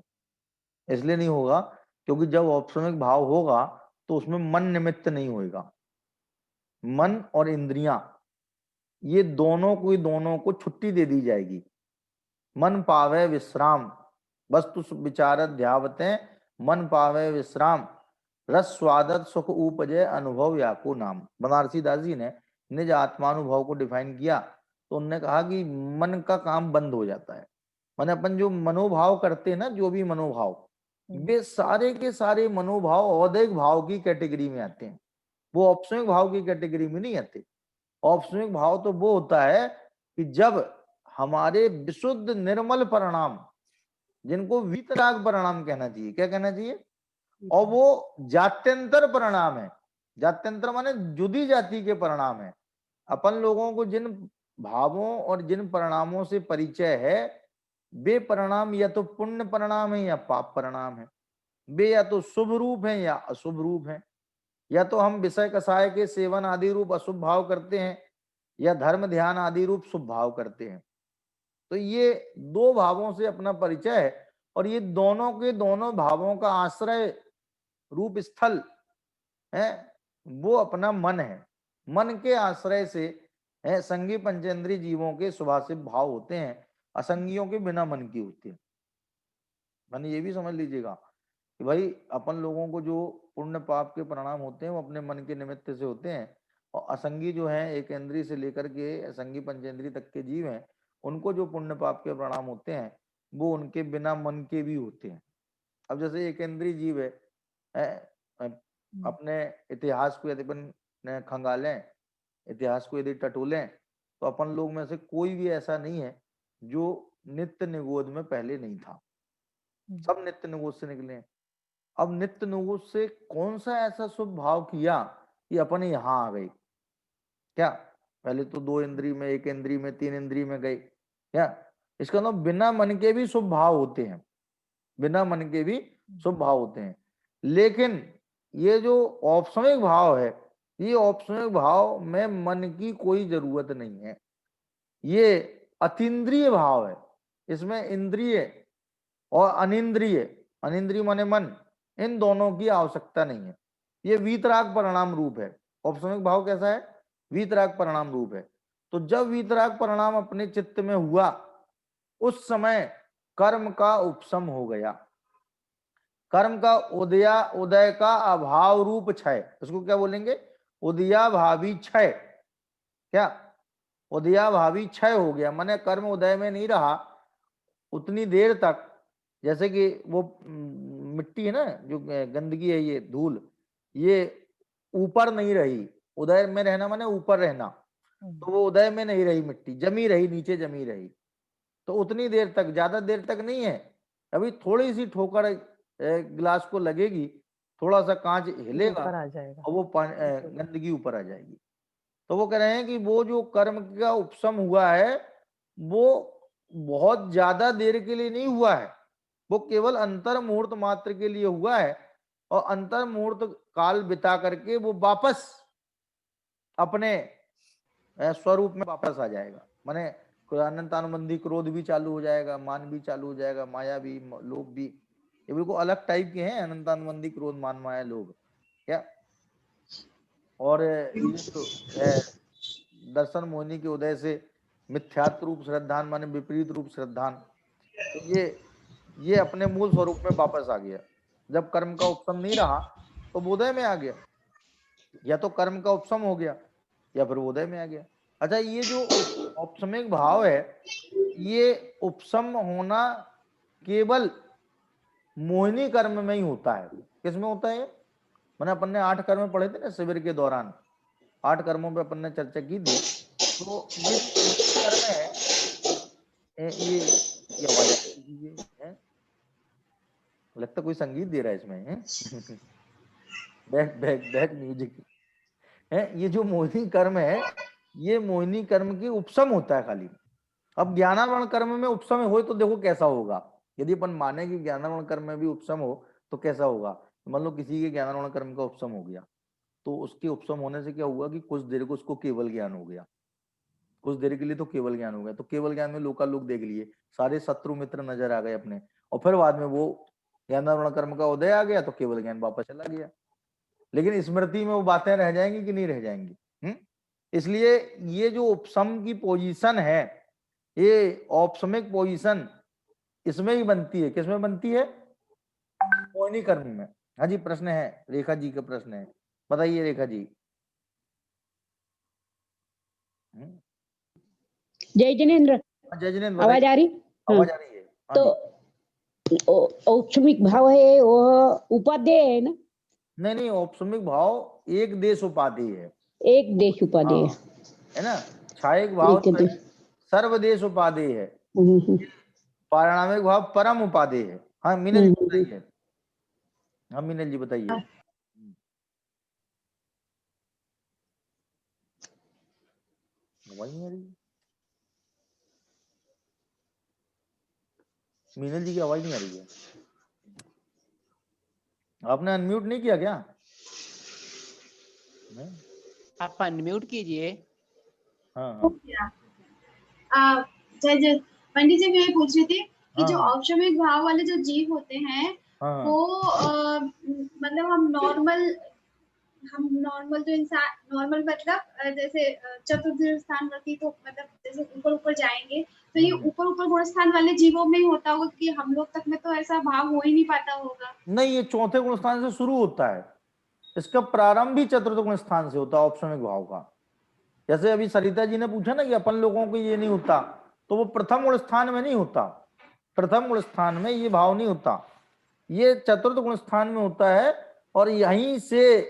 इसलिए नहीं होगा क्योंकि जब औपसमिक भाव होगा तो उसमें मन निमित्त नहीं होगा। मन और इंद्रियां ये दोनों को छुट्टी दे दी जाएगी। मन पावे विश्राम, वस्तु विचारत ध्यावते, मन पावे विश्राम, रस स्वादत सुख उपजय अनुभव याको नाम। बनारसी दास जी ने निज आत्मानुभव को डिफाइन किया तो उन्होंने कहा कि मन का काम बंद हो जाता है। माने अपन जो मनोभाव करते हैं ना, जो भी मनोभाव, हैं। वे सारे के सारे मनोभाव औदैहिक भाव की कैटेगरी में आते हैं, वो औपसमिक भाव की कैटेगरी में नहीं आते। औपसमिक भाव तो वो होता है कि जब हमारे विशुद्ध निर्मल परिणाम, जिनको वीतराग परिणाम कहना चाहिए, क्या कहना चाहिए, और वो जात्यंतर परिणाम है। जात्यंतर माने जुदी जाति के परिणाम है। अपन लोगों को जिन भावों और जिन परिणामों से परिचय है, वे परिणाम या तो पुण्य परिणाम है या पाप परिणाम है। वे या तो शुभ रूप है या अशुभ रूप है। या तो हम विषय कषाय के सेवन आदि रूप अशुभ भाव करते हैं या धर्म ध्यान आदि रूप शुभ भाव करते हैं। तो ये दो भावों से अपना परिचय है, और ये दोनों के दोनों भावों का आश्रय रूप स्थल है वो अपना मन है। मन के आश्रय से है संगी पंचेंद्रिय जीवों के सुभाषित भाव होते हैं, असंगियों के बिना मन की होते हैं। मैंने ये भी समझ लीजिएगा कि भाई अपन लोगों को जो पुण्य पाप के परिणाम होते हैं वो अपने मन के निमित्त से होते हैं, और असंगी जो है एक इंद्रिय से लेकर के असंगी पंचेंद्रिय तक के जीव हैं, उनको जो पुण्य पाप के परिणाम होते हैं वो उनके बिना मन के भी होते हैं। अब जैसे एक इंद्रिय जीव है, अपने इतिहास को यदि अपन खंगालें, इतिहास को यदि टटोलें, तो अपन लोग में से कोई भी ऐसा नहीं है जो नित्य निगोद में पहले नहीं था। सब नित्य निगोद से निकले हैं। अब नित्य नोगोद से कौन सा ऐसा शुभ भाव किया कि अपन यहां आ गए? क्या पहले तो 2 इंद्री में, 1 इंद्री में, 3 इंद्री में गए क्या? इसका मतलब बिना मन के भी शुभ भाव होते हैं, बिना मन के भी शुभ भाव होते हैं। लेकिन ये जो औपसमिक भाव है, ये औपसमिक भाव में मन की कोई जरूरत नहीं है, ये अतीन्द्रिय भाव है। इसमें इंद्रिय और अनिंद्रिय, अनिंद्रिय माने मन, इन दोनों की आवश्यकता नहीं है। ये वीतराग परिणाम रूप है। औपसमिक भाव कैसा है? वीतराग परिणाम रूप है। तो जब वीतराग परिणाम अपने चित्त में हुआ, उस समय कर्म का उपशम हो गया। कर्म का उदय का अभाव रूप क्षय, इसको क्या बोलेंगे? उदयाभावी क्षय। क्या? उदयाभावी क्षय हो गया, माने कर्म उदय में नहीं रहा उतनी देर तक। जैसे कि वो मिट्टी है ना, जो गंदगी है, ये धूल, ये ऊपर नहीं रही। उदय में रहना माने ऊपर रहना, तो वो उदय में नहीं रही, मिट्टी जमी रही, नीचे जमी रही। तो उतनी देर तक, ज्यादा देर तक नहीं है। अभी थोड़ी सी ठोकर गिलास को लगेगी, थोड़ा सा कांच हिलेगा ऊपर आ जाएगा और वो गंदगी ऊपर आ जाएगी। तो वो कह रहे हैं कि वो जो कर्म का उपशम हुआ है, वो बहुत ज्यादा देर के लिए नहीं हुआ है, वो केवल अंतर मुहूर्त मात्र के लिए हुआ है। और अंतर मुहूर्त काल बिता करके वो वापस अपने स्वरूप में वापस आ जाएगा। माने अनंतानुबंधी क्रोध भी चालू हो जाएगा, मान भी चालू हो जाएगा, माया भी, लोभ भी। ये बिल्कुल अलग टाइप के हैं अनंतानुबंधी क्रोध मान माया लोभ, क्या? और ये जो दर्शन मोहिनी के उदय से मिथ्यात्व रूप श्रद्धान माने विपरीत रूप श्रद्धान, तो ये अपने मूल स्वरूप में वापस आ गया। जब कर्म का उपशम नहीं रहा तो उदय में आ गया, या तो कर्म का उपशम हो गया या फिर उदय में आ गया। अच्छा, ये जो औपसमिक भाव है, ये उपशम होना केवल मोहिनी कर्म में ही होता है। किसमें होता है? मैंने अपन ने 8 कर्म पढ़े थे ना शिविर के दौरान, 8 कर्मों पे अपन ने चर्चा की थी। तो ये जो मोहिनी कर्म ये आवाज आ रही है, लगता कोई संगीत दे रहा है इसमें है? बैक बैक बैक म्यूजिक है। ये जो मोहिनी कर्म है, ये मोहिनी कर्म की उपशम होता है खाली। अब ज्ञानावरण कर्म में उपशम हो तो देखो कैसा होगा। यदि अपन माने कि ज्ञानावरण कर्म में भी उपशम हो तो कैसा होगा। मान लो किसी के ज्ञानावरण कर्म का उपशम हो गया, तो उसके उपशम होने से क्या हुआ कि कुछ देर को उसको केवल ज्ञान हो गया, कुछ देर के लिए तो केवल ज्ञान हो गया। तो केवल ज्ञान में लोकालोक देख लिए, सारे शत्रु मित्र नजर आ गए अपने, और फिर बाद में वो ज्ञानावरण कर्म का उदय आ गया तो केवल ज्ञान वापस चला गया। लेकिन स्मृति में वो बातें रह जाएंगी कि नहीं रह जाएंगी? इसलिए ये जो उपशम की पोजीशन है, ये औपसमिक पोजीशन इसमें ही बनती है। किसमें बनती है? मोहिनी कर्म में। हाँ जी, प्रश्न है, रेखा जी का प्रश्न है, बताइए रेखा जी। जय जिनेन्द्र, जय जिनेन्द्र, आवाज बताइए। आ रही? आवाज आ रही है, हाँ तो जी। औपसमिक भाव है वो उपादेय है ना? नहीं नहीं, औपसमिक भाव एक देश उपाधि है। एक देश उपादेय हाँ, है ना। छायक भाव एक देश। सर्वदेश उपाधि है, हम्म, पारिणामिक भाव परम उपाधि है। हाँ मीनल जी बताइए। हाँ मीनल जी बताइए। आवाज नहीं आ रही, मीनल जी की आवाज नहीं आ रही है। आपने अनम्यूट नहीं किया क्या? नहीं? आप अनम्यूट कीजिए। हाँ हाँ पंडित जी, मैं ये पूछ रही थी कि हाँ जो हाँ औपसमिक भाव वाले जो जीव होते हैं हाँ वो मतलब हम नॉर्मल जो इंसान नॉर्मल मतलब जैसे चतुर्थ स्थान वर्ती, तो मतलब जैसे ऊपर ऊपर जाएंगे तो ये ऊपर ऊपर गुण स्थान वाले जीवों में ही होता होगा कि हम लोग तक में तो ऐसा भाव हो ही नहीं पाता होगा। नहीं, ये चौथे गुण स्थान से शुरू होता है। इसका प्रारंभ ही चतुर्थ गुण स्थान से होता है औपसमिक भाव का। जैसे अभी सरिता जी ने पूछा ना कि अपन लोगों को ये नहीं होता, तो वो प्रथम गुण स्थान में नहीं होता, प्रथम गुण स्थान में ये भाव नहीं होता, ये चतुर्थ गुण स्थान में होता है। और यहीं से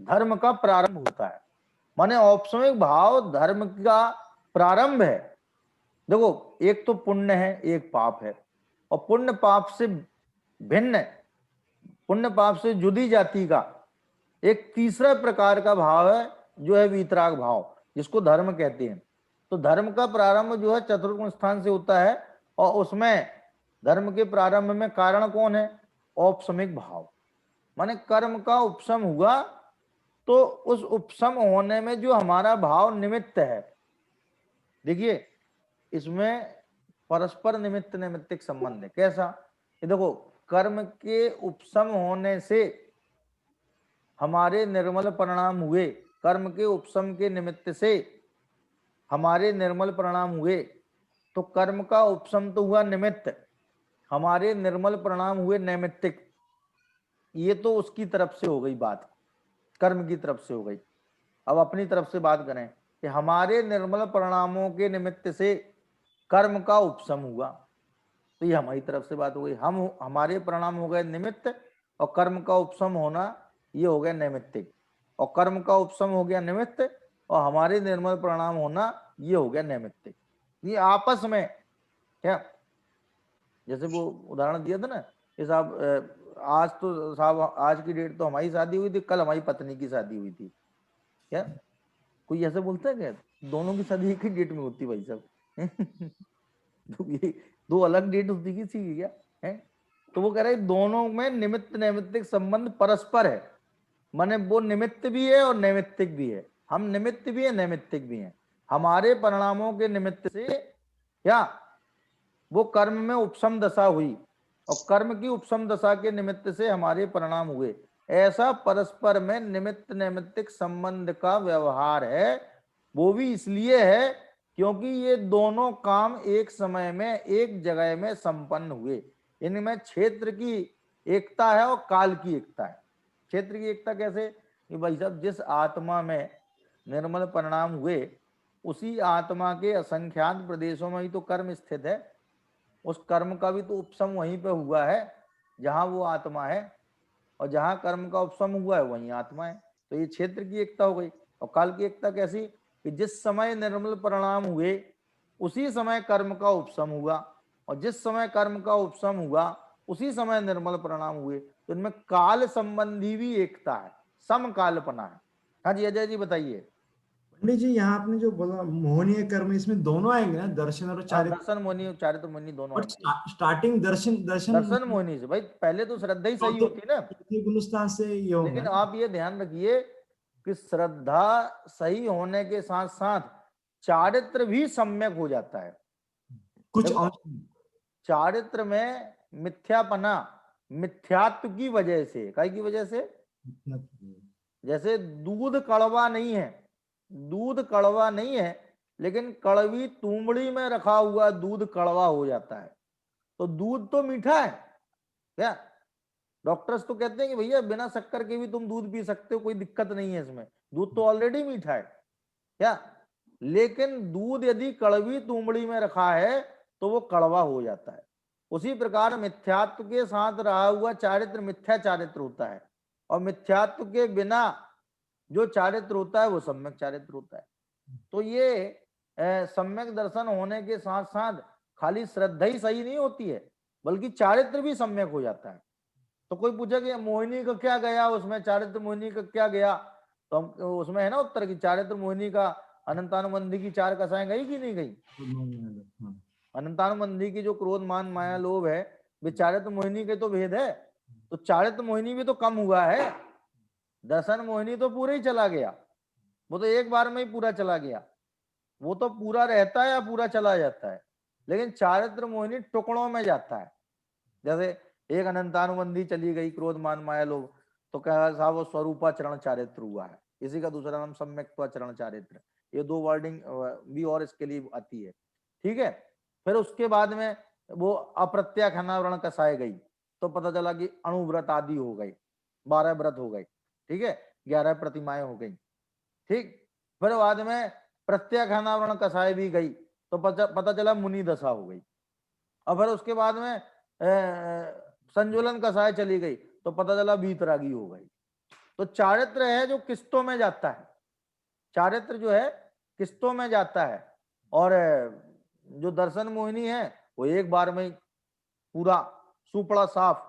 धर्म का प्रारंभ होता है। माने औपसमिक भाव धर्म का प्रारंभ है। देखो, एक तो पुण्य है, एक पाप है, और पुण्य पाप से भिन्न पुण्य पाप से जुदी जाति का एक तीसरा प्रकार का भाव है जो है वीतराग भाव, जिसको धर्म कहते हैं। तो धर्म का प्रारंभ जो है चतुर्गुण स्थान से होता है, और उसमें धर्म के प्रारंभ में कारण कौन है? औपसमिक भाव, माने कर्म का उपशम हुआ तो उस उपशम होने में जो हमारा भाव निमित्त है, देखिए इसमें परस्पर निमित्त नैमित्तिक संबंध है। कैसा? ये देखो, कर्म के उपशम होने से हमारे निर्मल परिणाम हुए, कर्म के उपशम के निमित्त से हमारे निर्मल परिणाम हुए, तो कर्म का उपशम तो हुआ निमित्त, हमारे निर्मल परिणाम हुए नैमित्तिक। ये तो उसकी तरफ से हो गई बात, कर्म की तरफ से हो गई। अब अपनी तरफ से बात करें कि हमारे निर्मल परिणामों के निमित्त से कर्म का उपशम हुआ, तो ये हमारी तरफ से बात हो गई। हमारे परिणाम हो गए निमित्त, और कर्म का उपशम होना ये हो गया नैमित्तिक, और कर्म का उपशम हो गया निमित्त, और हमारे निर्मल परिणाम होना ये हो गया नैमित्तिक। ये आपस में क्या, जैसे वो उदाहरण दिया था ना कि साहब आज तो साहब आज की डेट तो हमारी शादी हुई थी, कल हमारी पत्नी की शादी हुई थी, क्या कोई ऐसे बोलता है क्या? दोनों की शादी एक ही डेट में होती भाई साहब? तो ये दो अलग डेट होती किसी की क्या है? तो वो कह रहे दोनों में निमित्त नैमित्तिक संबंध परस्पर है, माने वो निमित्त भी है और नैमित्तिक भी है। हम निमित्त भी है, नैमित्तिक भी है। हमारे परिणामों के निमित्त से क्या वो कर्म में उपशम दशा हुई, और कर्म की उपशम दशा के निमित्त से हमारे परिणाम हुए। ऐसा परस्पर में निमित्त नैमित्तिक संबंध का व्यवहार है। वो भी इसलिए है क्योंकि ये दोनों काम एक समय में एक जगह में संपन्न हुए। इनमें क्षेत्र की एकता है और काल की एकता है। क्षेत्र की एकता कैसे? कि भाई साहब जिस आत्मा में निर्मल परिणाम हुए, उसी आत्मा के असंख्यात प्रदेशों में ही तो कर्म स्थित है। उस कर्म का भी तो उपशम वहीं पे हुआ है जहां वो आत्मा है, और जहां कर्म का उपशम हुआ है वहीं आत्मा है। तो ये क्षेत्र की एकता हो गई। और काल की एकता कैसी? कि जिस समय निर्मल परिणाम हुए उसी समय कर्म का उपशम हुआ, और जिस समय कर्म का उपशम हुआ उसी समय निर्मल परिणाम हुए। तो इनमें काल संबंधी भी एकता है, समकालपना है। हाँ जी अजय जी बताइए। पंडित जी यहाँ आपने जो बोला मोहनीय कर्म, इसमें दोनों आएंगे ना, दर्शन और चारित्र? दर्शन मोहिनी चारित्र मोहिनी दोनों बट आएंगे। स्टार्टिंग दर्शन मोहिनी से भाई, पहले तो श्रद्धा ही सही होती ना। गुलस्तान से ये होगा लेकिन ना? आप ये ध्यान रखिए कि श्रद्धा सही होने के साथ साथ चारित्र भी सम्यक हो जाता है। कुछ चारित्र में मिथ्यापना, मिथ्यात्व की वजह से, काय की वजह से? जैसे दूध कड़वा नहीं है, दूध कड़वा नहीं है, लेकिन कड़वी तुमड़ी में रखा हुआ दूध कड़वा हो जाता है। तो दूध तो मीठा है क्या? डॉक्टर्स तो कहते हैं कि भैया बिना शक्कर के भी तुम दूध पी सकते हो, कोई दिक्कत नहीं है इसमें, दूध तो ऑलरेडी मीठा है क्या? लेकिन दूध यदि कड़वी तुमड़ी में रखा है तो वो कड़वा हो जाता है। उसी प्रकार मिथ्यात्व के साथ रहा हुआ चारित्र मिथ्या चारित्र होता है, और मिथ्यात्व के बिना जो चारित्र होता है वो सम्यक चारित्र होता है। तो ये सम्यक दर्शन होने के साथ साथ खाली श्रद्धा ही सही नहीं होती है, बल्कि चारित्र भी सम्यक हो जाता है। तो कोई पूछा कि मोहिनी का क्या गया उसमें, चारित्र मोहिनी का क्या गया? तो हम उसमें है ना उत्तर की चारित्र मोहिनी का अनंतानुबंधी की 4 कसाएं गई कि नहीं गई? अनंतानुबंधी की जो क्रोध मान माया लोभ है, वे चारित्र मोहिनी के तो भेद है। तो चारित्र मोहिनी भी तो कम हुआ है, दर्शन मोहिनी तो पूरा ही चला गया, वो तो एक बार में ही पूरा चला गया। वो तो पूरा रहता है या पूरा चला जाता है, लेकिन चारित्र मोहिनी टुकड़ों में जाता है। जैसे एक अनंतानुबंधी चली गई क्रोध मान माया लोभ, तो कहा साहब वो स्वरूपाचरण चारित्र हुआ है। इसी का दूसरा नाम सम्यक्त्वाचरण चारित्र। ये 2 वर्डिंग भी और इसके लिए आती है, ठीक है। फिर उसके बाद में वो अप्रत्याख्यानावरण कसाए गई, तो पता चला कि अणुव्रत आदि हो गई, 12 व्रत हो गए, ठीक है, 11 प्रतिमाएं हो गई, ठीक। फिर बाद में प्रत्याख्यानावरण कसाए भी गई, तो पता चला मुनि दशा हो गई। और फिर उसके बाद में संजुलन कसाय चली गई, तो पता चला बीतरागी हो गई। तो चारित्र है जो किस्तों में जाता है, चारित्र जो है किस्तों में जाता है। और जो दर्शन मोहिनी है वो एक बार में पूरा सुपड़ा साफ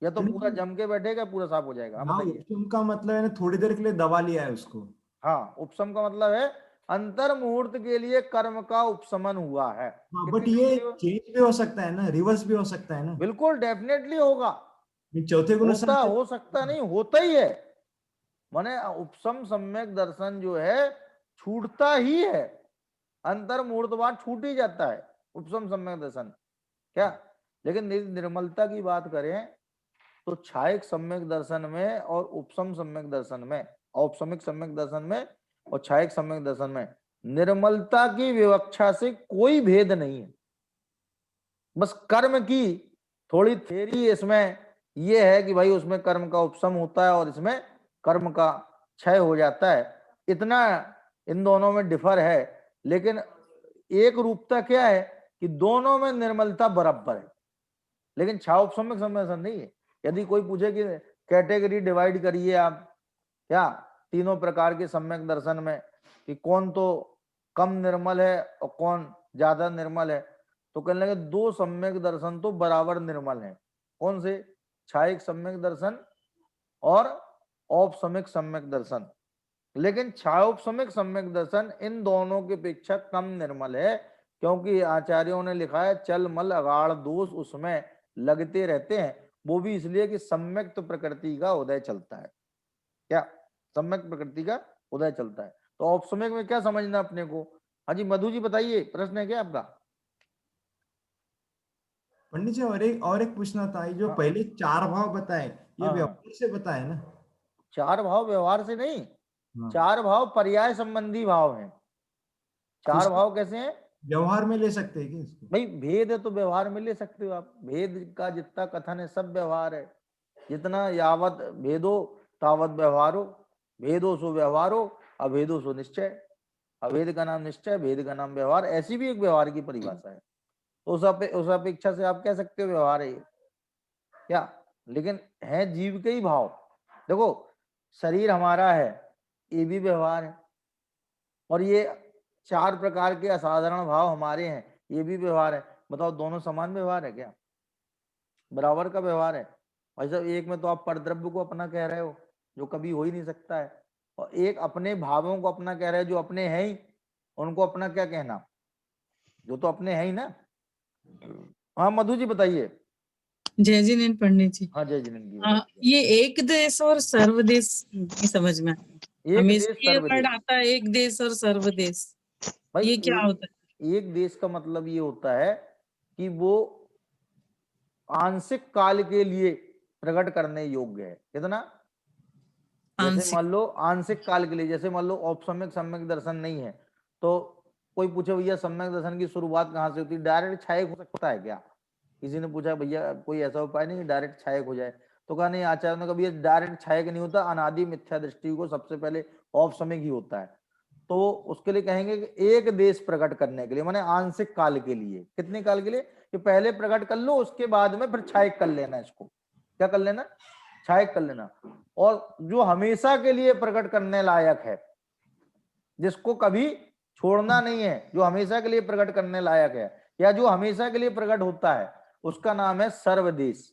या तो पूरा जम के बैठेगा, पूरा साफ हो जाएगा। हाँ हाँ, बताइए। उपशम का मतलब है ना थोड़ी देर के लिए दबा लिया है उसको। हाँ, उपशम का मतलब है अंतर मुहूर्त के लिए कर्म का उपशमन हुआ है। हाँ, कितनी बट देर ये के लिए? चेंज भी हो सकता है ना, रिवर्स भी हो सकता है ना। बिल्कुल डेफिनेटली होगा, ये चौथे गुण से होता हो सकता नहीं, होता ही है। माने उपशम सम्यक दर्शन जो है छूटता ही है, अंतर मुहूर्तवाद छूट ही जाता है उपशम सम्यक दर्शन क्या। लेकिन निर्मलता की बात करें तो छायक सम्यक दर्शन में और उपशम सम्यक दर्शन में, औपशमिक सम्यक दर्शन में और छायक सम्यक दर्शन में निर्मलता की विवक्षा से कोई भेद नहीं है। बस कर्म की थोड़ी थेरी इसमें ये है कि भाई उसमें कर्म का उपशम होता है और इसमें कर्म का क्षय हो जाता है, इतना इन दोनों में डिफर है। लेकिन एक रूपता क्या है कि दोनों में निर्मलता बराबर है, लेकिन छाओपशमिक सम्यक नहीं है। यदि कोई पूछे कि कैटेगरी डिवाइड करिए आप क्या तीनों प्रकार के सम्यक दर्शन में कि कौन तो कम निर्मल है और कौन ज्यादा निर्मल है, तो कहने लगे दो सम्यक दर्शन तो बराबर निर्मल हैं। कौन से? छायिक सम्यक दर्शन और औपशमिक सम्यक दर्शन। लेकिन छायोपशमिक सम्यक दर्शन इन दोनों की अपेक्षा कम निर्मल है, क्योंकि आचार्यों ने लिखा है चल मल अगाढ़ दोष उसमें लगते रहते हैं। वो भी इसलिए कि सम्यक तो प्रकृति का उदय चलता है क्या, सम्यक प्रकृति का उदय चलता है। तो औपशमिक में क्या समझना अपने को? हाँ जी मधु जी बताइए, प्रश्न है क्या आपका? पंडित जी और एक पूछना था, ये जो हाँ, पहले 4 भाव बताए ये हाँ, व्यवहार से बताए ना? 4 भाव व्यवहार से नहीं, हाँ, 4 भाव पर्याय संबंधी भाव हैं। तो 4 उसको भाव कैसे हैं व्यवहार में ले सकते हैं क्या इसको? भाई? भेद है तो व्यवहार में ले सकते हो आप, भेद का जितना कथन है सब व्यवहार है। जितना यावत भेदो तावत व्यवहारो, भेदो सो व्यवहारो, अभेदो सो निश्चय। अभेद का नाम निश्चय, भेद का नाम व्यवहार, ऐसी भी एक व्यवहार की परिभाषा है। तो उस अपेक्षा से आप कह सकते हो व्यवहार है ये क्या। लेकिन है जीव के ही भाव। देखो शरीर हमारा है, ये भी व्यवहार है, और ये 4 प्रकार के असाधारण भाव हमारे हैं, ये भी व्यवहार है। बताओ दोनों समान व्यवहार है क्या? बराबर का व्यवहार है भाई साहब। एक में तो आप परद्रव्य को अपना कह रहे हो जो कभी हो ही नहीं सकता है, और एक अपने भावों को अपना कह रहे हो जो अपने हैं ही, उनको अपना क्या कहना, जो तो अपने हैं ही ना। हाँ मधु जी बताइए। जय जिनेन्द्र पंडित जी। हाँ जय जिनेन्द्र जी बताइए। ये एक देश और सर्वदेश की समझ में एक हमेशा देश ये सर्वदेश, वर्ड आता है, एक देश और सर्वदेश, भाई ये क्या होता है? एक देश का मतलब ये होता है कि वो आंशिक काल के लिए प्रकट करने योग्य है। कितना? जैसे आंशिक। मान लो आंशिक काल के लिए, जैसे मान लो औपसम्यक सम्यक दर्शन नहीं है तो कोई पूछे भैया सम्यक दर्शन की शुरुआत कहाँ से होती है? डायरेक्ट छायक हो सकता है क्या? किसी ने पूछा भैया कोई ऐसा उपाय नहीं डायरेक्ट छायक हो जाए, तो कहा नहीं, आचार्य ने कभी डायरेक्ट छायक नहीं होता, अनादि मिथ्या दृष्टि को सबसे पहले औपसम्यक ही होता है। तो उसके लिए कहेंगे कि एक देश प्रकट करने के लिए, माने आंशिक काल के लिए। कितने काल के लिए? कि पहले प्रकट कर लो, उसके बाद में फिर छायक कर लेना। इसको क्या कर लेना? छायक कर लेना। और जो हमेशा के लिए प्रकट करने लायक है, जिसको कभी छोड़ना नहीं है, जो हमेशा के लिए प्रकट करने लायक है या जो हमेशा के लिए प्रकट होता है, उसका नाम है सर्वदेश,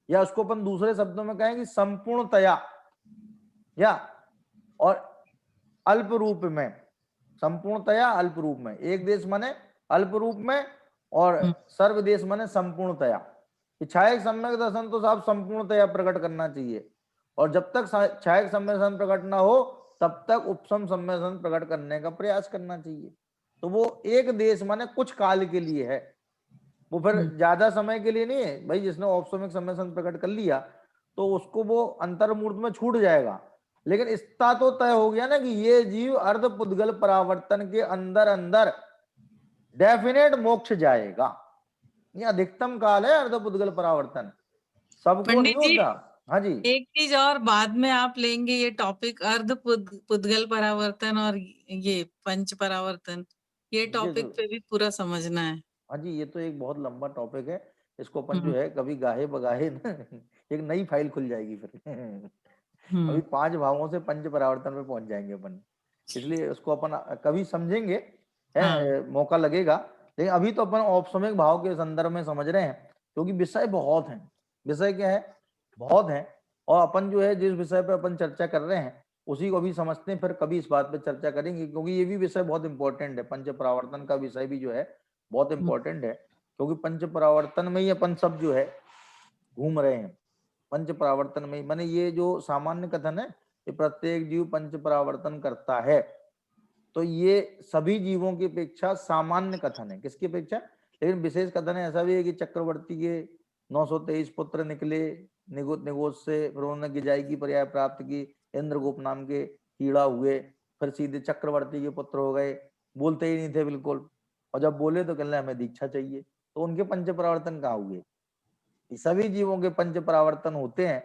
या उसको अपन दूसरे शब्दों में कहें कि संपूर्णतया, या और अल्प रूप में। संपूर्णतया अल्प रूप में, एक देश माने अल्प रूप में और सर्वदेश माने संपूर्णतया। छायक सम्यक दर्शन तो साहब संपूर्णतया प्रकट करना चाहिए, और जब तक छायक सम्यक दर्शन प्रकट ना हो तब तक उपशम सम्यक दर्शन प्रकट करने का प्रयास करना चाहिए। तो वो एक देश माने कुछ काल के लिए है, वो फिर ज्यादा समय के लिए नहीं है भाई। जिसने औपसमिक सम्यक दर्शन प्रकट कर लिया तो उसको वो अंतर्मूर्त में छूट जाएगा, लेकिन इतना तो तय हो गया ना कि ये जीव अर्ध पुद्गल परावर्तन के अंदर अंदर डेफिनेट मोक्ष जाएगा। ये अधिकतम काल है अर्ध पुद्गल परावर्तन, सबको नहीं पंडित जी, होता। हाँ जी, एक चीज और बाद में आप लेंगे ये टॉपिक, अर्ध पुद्गल परावर्तन और ये पंच परावर्तन, ये टॉपिक पे भी पूरा समझना है। हाँ जी, ये तो एक बहुत लंबा टॉपिक है, इसको अपन जो है कभी गाहे बगाहे ना एक नई फाइल खुल जाएगी फिर अभी 5 भावों से पंच परावर्तन पे पहुंच जाएंगे अपन, इसलिए उसको अपन कभी समझेंगे है, मौका लगेगा। लेकिन अभी तो अपन औपसमिक भाव के संदर्भ में समझ रहे हैं, क्योंकि विषय बहुत हैं, विषय क्या है, बहुत है, और अपन जो है जिस विषय पे अपन चर्चा कर रहे हैं उसी को अभी समझते हैं, फिर कभी इस बात पे चर्चा करेंगे, क्योंकि ये भी विषय बहुत इंपॉर्टेंट है। पंच परावर्तन का विषय भी जो है बहुत इंपॉर्टेंट है, क्योंकि पंच परावर्तन में ही अपन सब जो है घूम रहे हैं। पंच परावर्तन में माने ये जो सामान्य कथन है, ये प्रत्येक जीव पंच परावर्तन करता है, तो ये सभी जीवों की अपेक्षा सामान्य कथन है। किसकी अपेक्षा? लेकिन विशेष कथन ऐसा भी है कि चक्रवर्ती के 923 पुत्र निकले निगोद से, फिर उन्होंने गिजाई की पर्याय प्राप्त की, इंद्रगुप्त नाम के कीड़ा हुए, फिर सीधे चक्रवर्ती के पुत्र हो गए, बोलते ही नहीं थे बिल्कुल, और जब बोले तो कहने हमें दीक्षा चाहिए, तो उनके पंच परावर्तन कहाँ हुए? सभी जीवों के पंच परावर्तन होते हैं,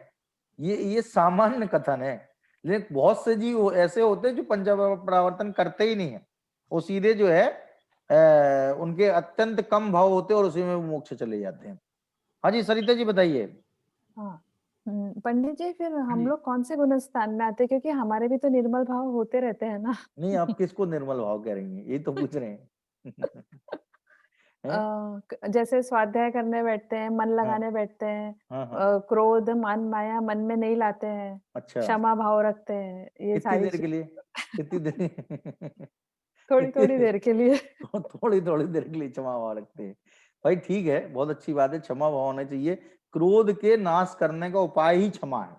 ये सामान्य कथन है। लेकिन बहुत से जीव ऐसे होते हैं जो पंच परावर्तन करते ही नहीं है, वो सीधे जो है उनके अत्यंत कम भाव होते हैं और उसी में वो मोक्ष चले जाते हैं। हाँ जी सरिता जी बताइए। हाँ पंडित जी, फिर हम जी। लोग कौन से गुण स्थान में आते हैं, क्योंकि हमारे भी तो निर्मल भाव होते रहते हैं ना। नहीं, आप किसको निर्मल भाव कह रही हैं, ये तो पूछ रहे हैं। जैसे स्वाध्याय करने बैठते हैं, मन हाँ लगाने बैठते हैं, हाँ हाँ, क्रोध मान माया मन में नहीं लाते हैं, अच्छा, क्षमा भाव रखते हैं, ये कितनी सारी देर के लिए? कितनी देर? थोड़ी थोड़ी देर के लिए। थोड़ी थोड़ी देर के लिए क्षमा भाव रखते हैं। भाई ठीक है, बहुत अच्छी बात है, क्षमा भाव होना चाहिए। क्रोध के नाश करने का उपाय ही क्षमा है,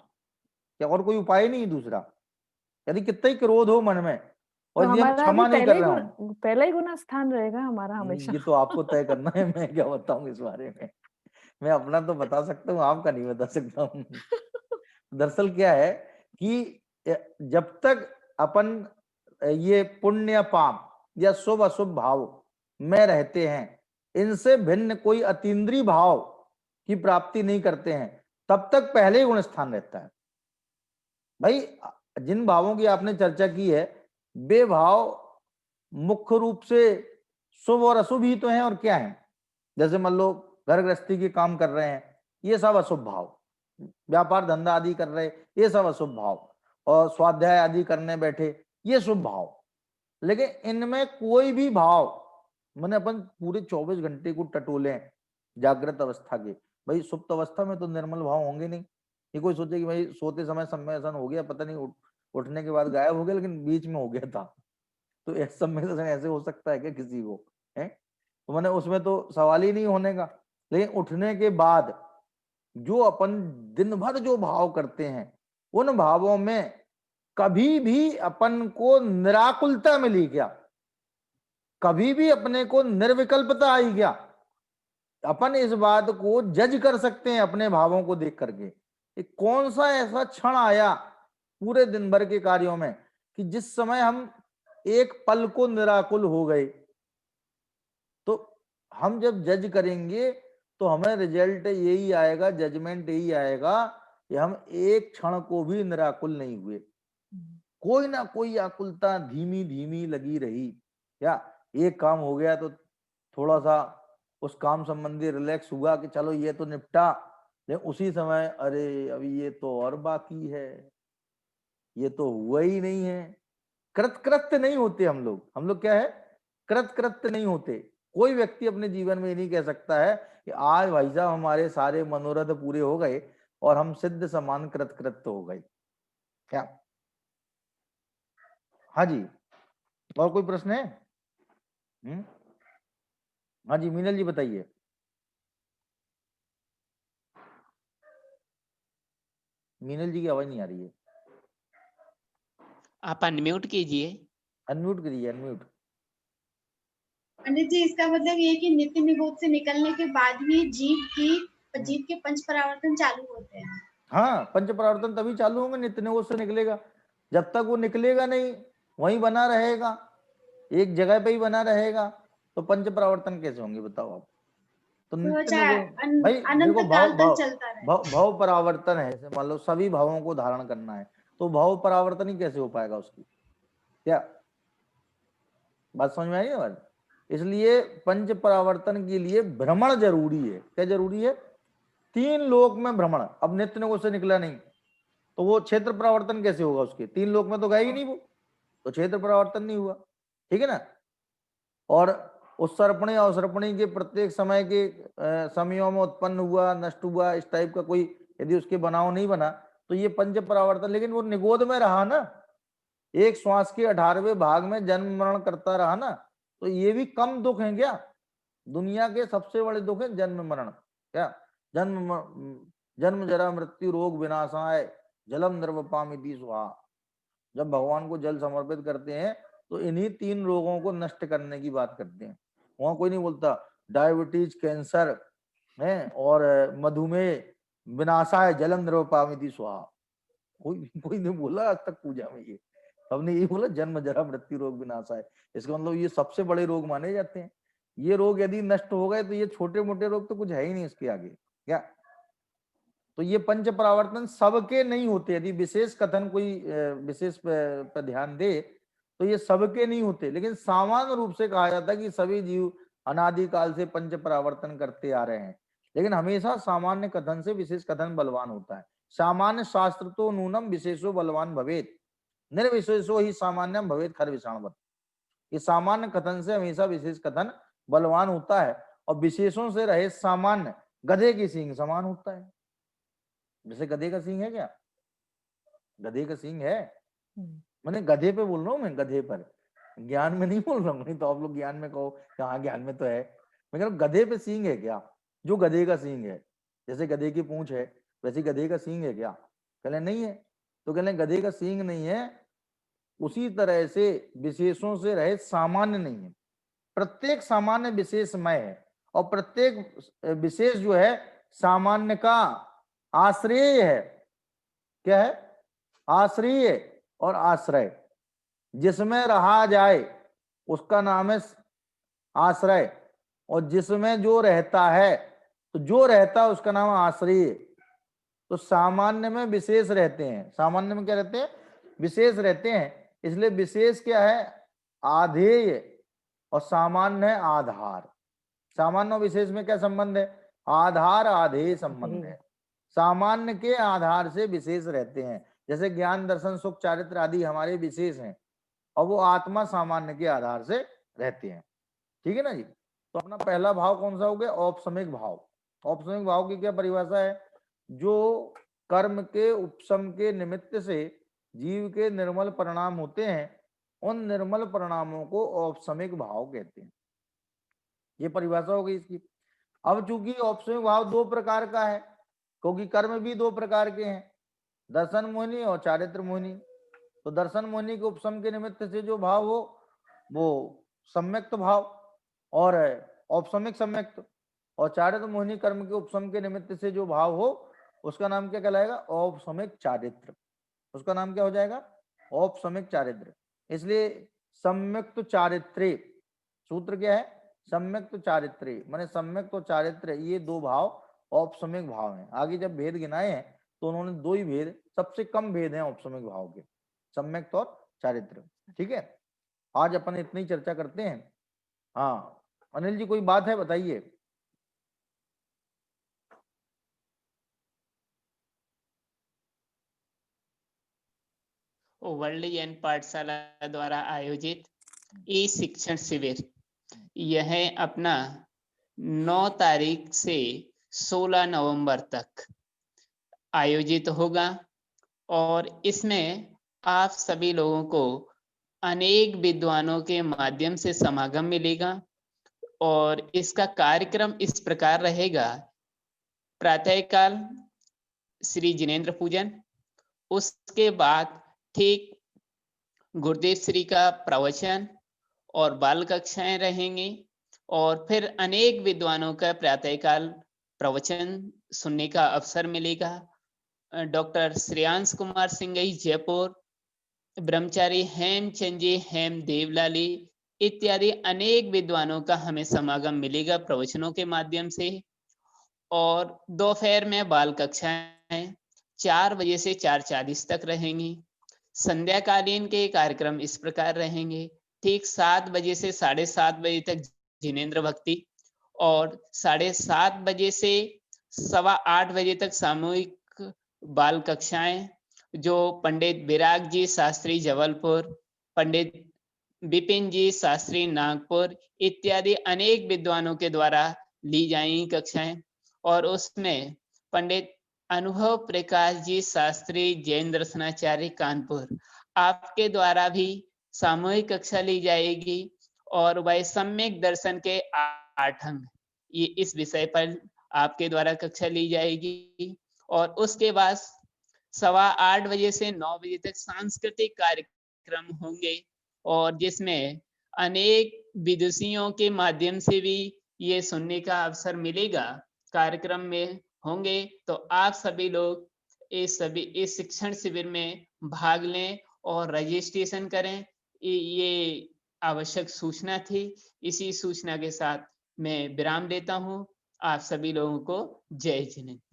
क्या और कोई उपाय नहीं है दूसरा? यदि कितना ही क्रोध हो मन में और तो यदि हम हमारा क्षमा अभी नहीं कर रहे हो, पहला ही गुना स्थान रहेगा हमारा हमेशा। ये तो आपको तय करना है, मैं क्या बताऊं इस बारे में। मैं अपना तो बता सकता हूँ, आपका नहीं बता सकता हूँ। दरअसल क्या है कि जब तक अपन ये पुण्य या पाप या शुभ अशुभ भाव में रहते हैं, इनसे भिन्न कोई अतीन्द्रिय भाव की प्राप्ति नहीं करते हैं, तब तक पहले ही गुण स्थान रहता है। भाई जिन भावों की आपने चर्चा की है, वे भाव मुख्य रूप से शुभ और अशुभ ही तो हैं, और क्या है? जैसे मान लो घर गृहस्थी के काम कर रहे हैं, ये सब अशुभ भाव, व्यापार धंधा आदि कर रहे, ये सब अशुभ भाव, और स्वाध्याय आदि करने बैठे, ये शुभ भाव। लेकिन इनमें कोई भी भाव मैंने अपन पूरे 24 घंटे को टटोले जागृत अवस्था के, भाई सुप्त अवस्था में तो निर्मल भाव होंगे नहीं। ये कोई सोचे कि भाई सोते समय सम्मेलन हो गया, पता नहीं उठने के बाद गायब हो गया, लेकिन बीच में हो गया था, तो सम्मेलन ऐसे हो सकता है क्या किसी को? है तो मैंने उसमें तो सवाल ही नहीं होने का। लेकिन उठने के बाद जो अपन दिन भर जो भाव करते हैं, उन भावों में कभी भी अपन को निराकुलता मिली क्या? कभी भी अपने को निर्विकल्पता आई क्या? अपन इस बात को जज कर सकते हैं अपने भावों को देख करके। कौन सा ऐसा क्षण आया पूरे दिन भर के कार्यों में कि जिस समय हम एक पल को निराकुल हो गए? तो हम जब जज करेंगे तो हमें रिजल्ट यही आएगा, जजमेंट यही आएगा कि हम एक क्षण को भी निराकुल नहीं हुए। कोई ना कोई आकुलता धीमी धीमी लगी रही। क्या एक काम हो गया तो थोड़ा सा उस काम संबंधी रिलैक्स हुआ कि चलो ये तो निपटा, लेकिन उसी समय अरे अभी ये तो और बाकी है, ये तो हुआ ही नहीं है। कृतकृत्य नहीं होते हम लोग क्या है? कृतकृत्य नहीं होते। कोई व्यक्ति अपने जीवन में ये नहीं कह सकता है कि आज भाई साहब हमारे सारे मनोरथ पूरे हो गए और हम सिद्ध समान कृतकृत्य हो गए। क्या? हाँ जी, और कोई प्रश्न है? हाँ जी मीनल जी बताइए। मीनल जी की आवाज नहीं आ रही है, आप अनम्यूट कीजिए। अनम्यूट करिए, अनम्यूट। पंडित जी, इसका मतलब ये है कि नित्य निबोध से निकलने के बाद ही जीव के पंच परावर्तन चालू होते हैं। हाँ, पंच परावर्तन तभी चालू होंगे नित्य निबोध से निकलेगा। जब तक वो निकलेगा नहीं, वहीं बना रहेगा, एक जगह पे ही बना रहेगा, तो पंच परावर्तन कैसे होंगे बताओ आप? तो नित्य निबोध भाई अनंत देखो, काल भाव तक चलता रहे। भाव परावर्तन है, जैसे मान लो सभी भावों को धारण करना है, तो भाव परावर्तन ही कैसे हो पाएगा उसकी? क्या बात समझ में आई है बात? इसलिए पंच परावर्तन के लिए भ्रमण जरूरी है। क्या जरूरी है? 3 लोक में भ्रमण। अब नित्य निबोध से निकला नहीं तो वो क्षेत्र परावर्तन कैसे होगा? उसके 3 लोक में तो गए ही नहीं वो, तो क्षेत्र परावर्तन नहीं हुआ। ठीक है ना? और उत्सर्पणी अवसर्पणी के प्रत्येक समय के समयों में उत्पन्न हुआ, नष्ट हुआ, इस टाइप का कोई यदि उसके बनाव नहीं बना तो ये पंच परावर्तन, लेकिन वो निगोद में रहा ना, एक श्वास के 18वें भाग में जन्म मरण करता रहा ना, तो ये भी कम दुख है क्या? दुनिया के सबसे बड़े दुख है जन्म मरण, क्या जन्म जरा मृत्यु रोग विनाशाय जलम निर्वपामिति स्वाहा। जब भगवान को जल समर्पित करते हैं तो इन्हीं 3 रोगों को नष्ट करने की बात करते हैं। वहां कोई नहीं बोलता डायबिटीज, कैंसर है और मधुमेह विनाशाय जलम निर्वपामिति स्वाहा, कोई नहीं बोला आज तक पूजा में। ये सबने यही बोला जन्म जरा मृत्यु रोग विनाशाय। इसका मतलब ये सबसे बड़े रोग माने जाते हैं। ये रोग यदि नष्ट हो गए तो ये छोटे मोटे रोग तो कुछ है ही नहीं इसके आगे, क्या? तो ये पंच परावर्तन सबके नहीं होते। यदि विशेष कथन कोई विशेष पर ध्यान दे तो ये सबके नहीं होते, लेकिन सामान्य रूप से कहा जाता है कि सभी जीव अनादिकाल से पंच परावर्तन करते आ रहे हैं। लेकिन हमेशा सामान्य कथन से विशेष कथन बलवान होता है। सामान्य शास्त्र तो नूनम विशेषो बलवान भवेत, निर्विशेषो ही सामान्यम भवेत खर विषाणवत। ये सामान्य कथन से हमेशा विशेष कथन बलवान होता है और विशेषों से रहे सामान्य गधे की सींग समान होता है। जैसे गधे का सींग है क्या? गधे का सींग है, मैंने गधे पे बोल रहा हूँ, मैं गधे पर, ज्ञान में नहीं बोल रहा हूँ। नहीं तो आप लोग ज्ञान में कहो हाँ ज्ञान में तो है। मैं कह रहा हूँ गधे पे सींग है क्या? जो गधे का सींग है, जैसे गधे की पूंछ है वैसे गधे का सींग है क्या? कहले नहीं है। तो कहले गधे का सींग नहीं है, उसी तरह से विशेषों से रहे सामान्य नहीं है। प्रत्येक सामान्य विशेषमय है और प्रत्येक विशेष जो है सामान्य का आश्रय है। क्या है? आश्रय और आश्रय। जिसमें रहा जाए उसका नाम है आश्रय, और जिसमें जो रहता है, तो जो रहता है उसका नाम है आश्रय। तो सामान्य में विशेष रहते हैं, सामान्य में क्या रहते हैं? विशेष रहते हैं। इसलिए विशेष क्या है? आधेय, और सामान्य है आधार। सामान्य और विशेष में क्या संबंध है? आधार आधेय संबंध है। सामान्य के आधार से विशेष रहते हैं। जैसे ज्ञान दर्शन सुख चारित्र आदि हमारे विशेष हैं और वो आत्मा सामान्य के आधार से रहते हैं। ठीक है ना जी? तो अपना पहला भाव कौन सा हो गया? औपसमिक भाव। औपसमिक भाव की क्या परिभाषा है? जो कर्म के उपशम के निमित्त से जीव के निर्मल परिणाम होते हैं, उन निर्मल परिणामों को औपसमिक भाव कहते हैं। ये परिभाषा हो गई इसकी। अब चूंकि औपसमिक भाव 2 प्रकार का है, क्योंकि कर्म भी 2 प्रकार के हैं, दर्शन मोहिनी और चारित्र मोहिनी। तो दर्शन मोहिनी के उपशम के निमित्त से जो भाव हो वो सम्यक्त भाव और औपसमिक सम्यक्त, और चारित्र मोहिनी कर्म के उपशम के निमित्त से जो भाव हो उसका नाम क्या कहलाएगा? औपसमिक चारित्र। उसका नाम क्या हो जाएगा? औपसमिक चारित्र। इसलिए सम्यक्त चारित्र्य सूत्र क्या है? सम्यक्त चारित्र्य माने सम्यक्त और चारित्र्य, ये 2 भाव औपसमिक भाव हैं। आगे जब भेद गिनाए हैं तो उन्होंने 2 ही भेद, सबसे कम भेद हैं औपसमिक भाव के, सम्यक्त और चारित्र। ठीक है, आज अपन इतनी ही चर्चा करते हैं। हाँ अनिल जी कोई बात है बताइए। वर्ल्ड जैन पाठशाला द्वारा आयोजित ई शिक्षण शिविर यह अपना 9 तारीख से 16 नवंबर तक आयोजित होगा और इसमें आप सभी लोगों को अनेक विद्वानों के माध्यम से समागम मिलेगा। और इसका कार्यक्रम इस प्रकार रहेगा: प्रातःकाल श्री जिनेंद्र पूजन, उसके बाद ठीक गुरुदेव श्री का प्रवचन और बाल कक्षाएं रहेंगी, और फिर अनेक विद्वानों का प्रातःकाल प्रवचन सुनने का अवसर मिलेगा। डॉक्टर श्रेयांश कुमार सिंगई जयपुर, ब्रह्मचारी हेमचंद जी हेम देवलाली इत्यादि अनेक विद्वानों का हमें समागम मिलेगा प्रवचनों के माध्यम से। और दोपहर में बाल कक्षाएं 4 बजे से 4:40 तक रहेंगी। संध्याकालीन के कार्यक्रम इस प्रकार रहेंगे: ठीक 7 बजे से 7:30 बजे तक जिनेंद्र भक्ति, और 7:30 बजे से 8:15 बजे तक सामूहिक बाल कक्षाएं, जो पंडित विराग जी शास्त्री जबलपुर, पंडित विपिन जी शास्त्री नागपुर इत्यादि अनेक विद्वानों के द्वारा ली जाएंगी कक्षाएं, और उसमें पंडित अनुभव प्रकाश जी शास्त्री जैन दर्शनाचार्य कानपुर आपके द्वारा भी सामूहिक कक्षा ली जाएगी, और वह सम्यक दर्शन के 8 अंग ये इस विषय पर आपके द्वारा कक्षा ली जाएगी। और उसके बाद 8:15 बजे से 9 बजे तक सांस्कृतिक कार्यक्रम होंगे, और जिसमें अनेक विदुषियों के माध्यम से भी ये सुनने का अवसर मिलेगा, कार्यक्रम में होंगे। तो आप सभी लोग इस शिक्षण शिविर में भाग लें और रजिस्ट्रेशन करें, ये आवश्यक सूचना थी। इसी सूचना के साथ मैं विराम देता हूं। आप सभी लोगों को जय जिनेन्द्र।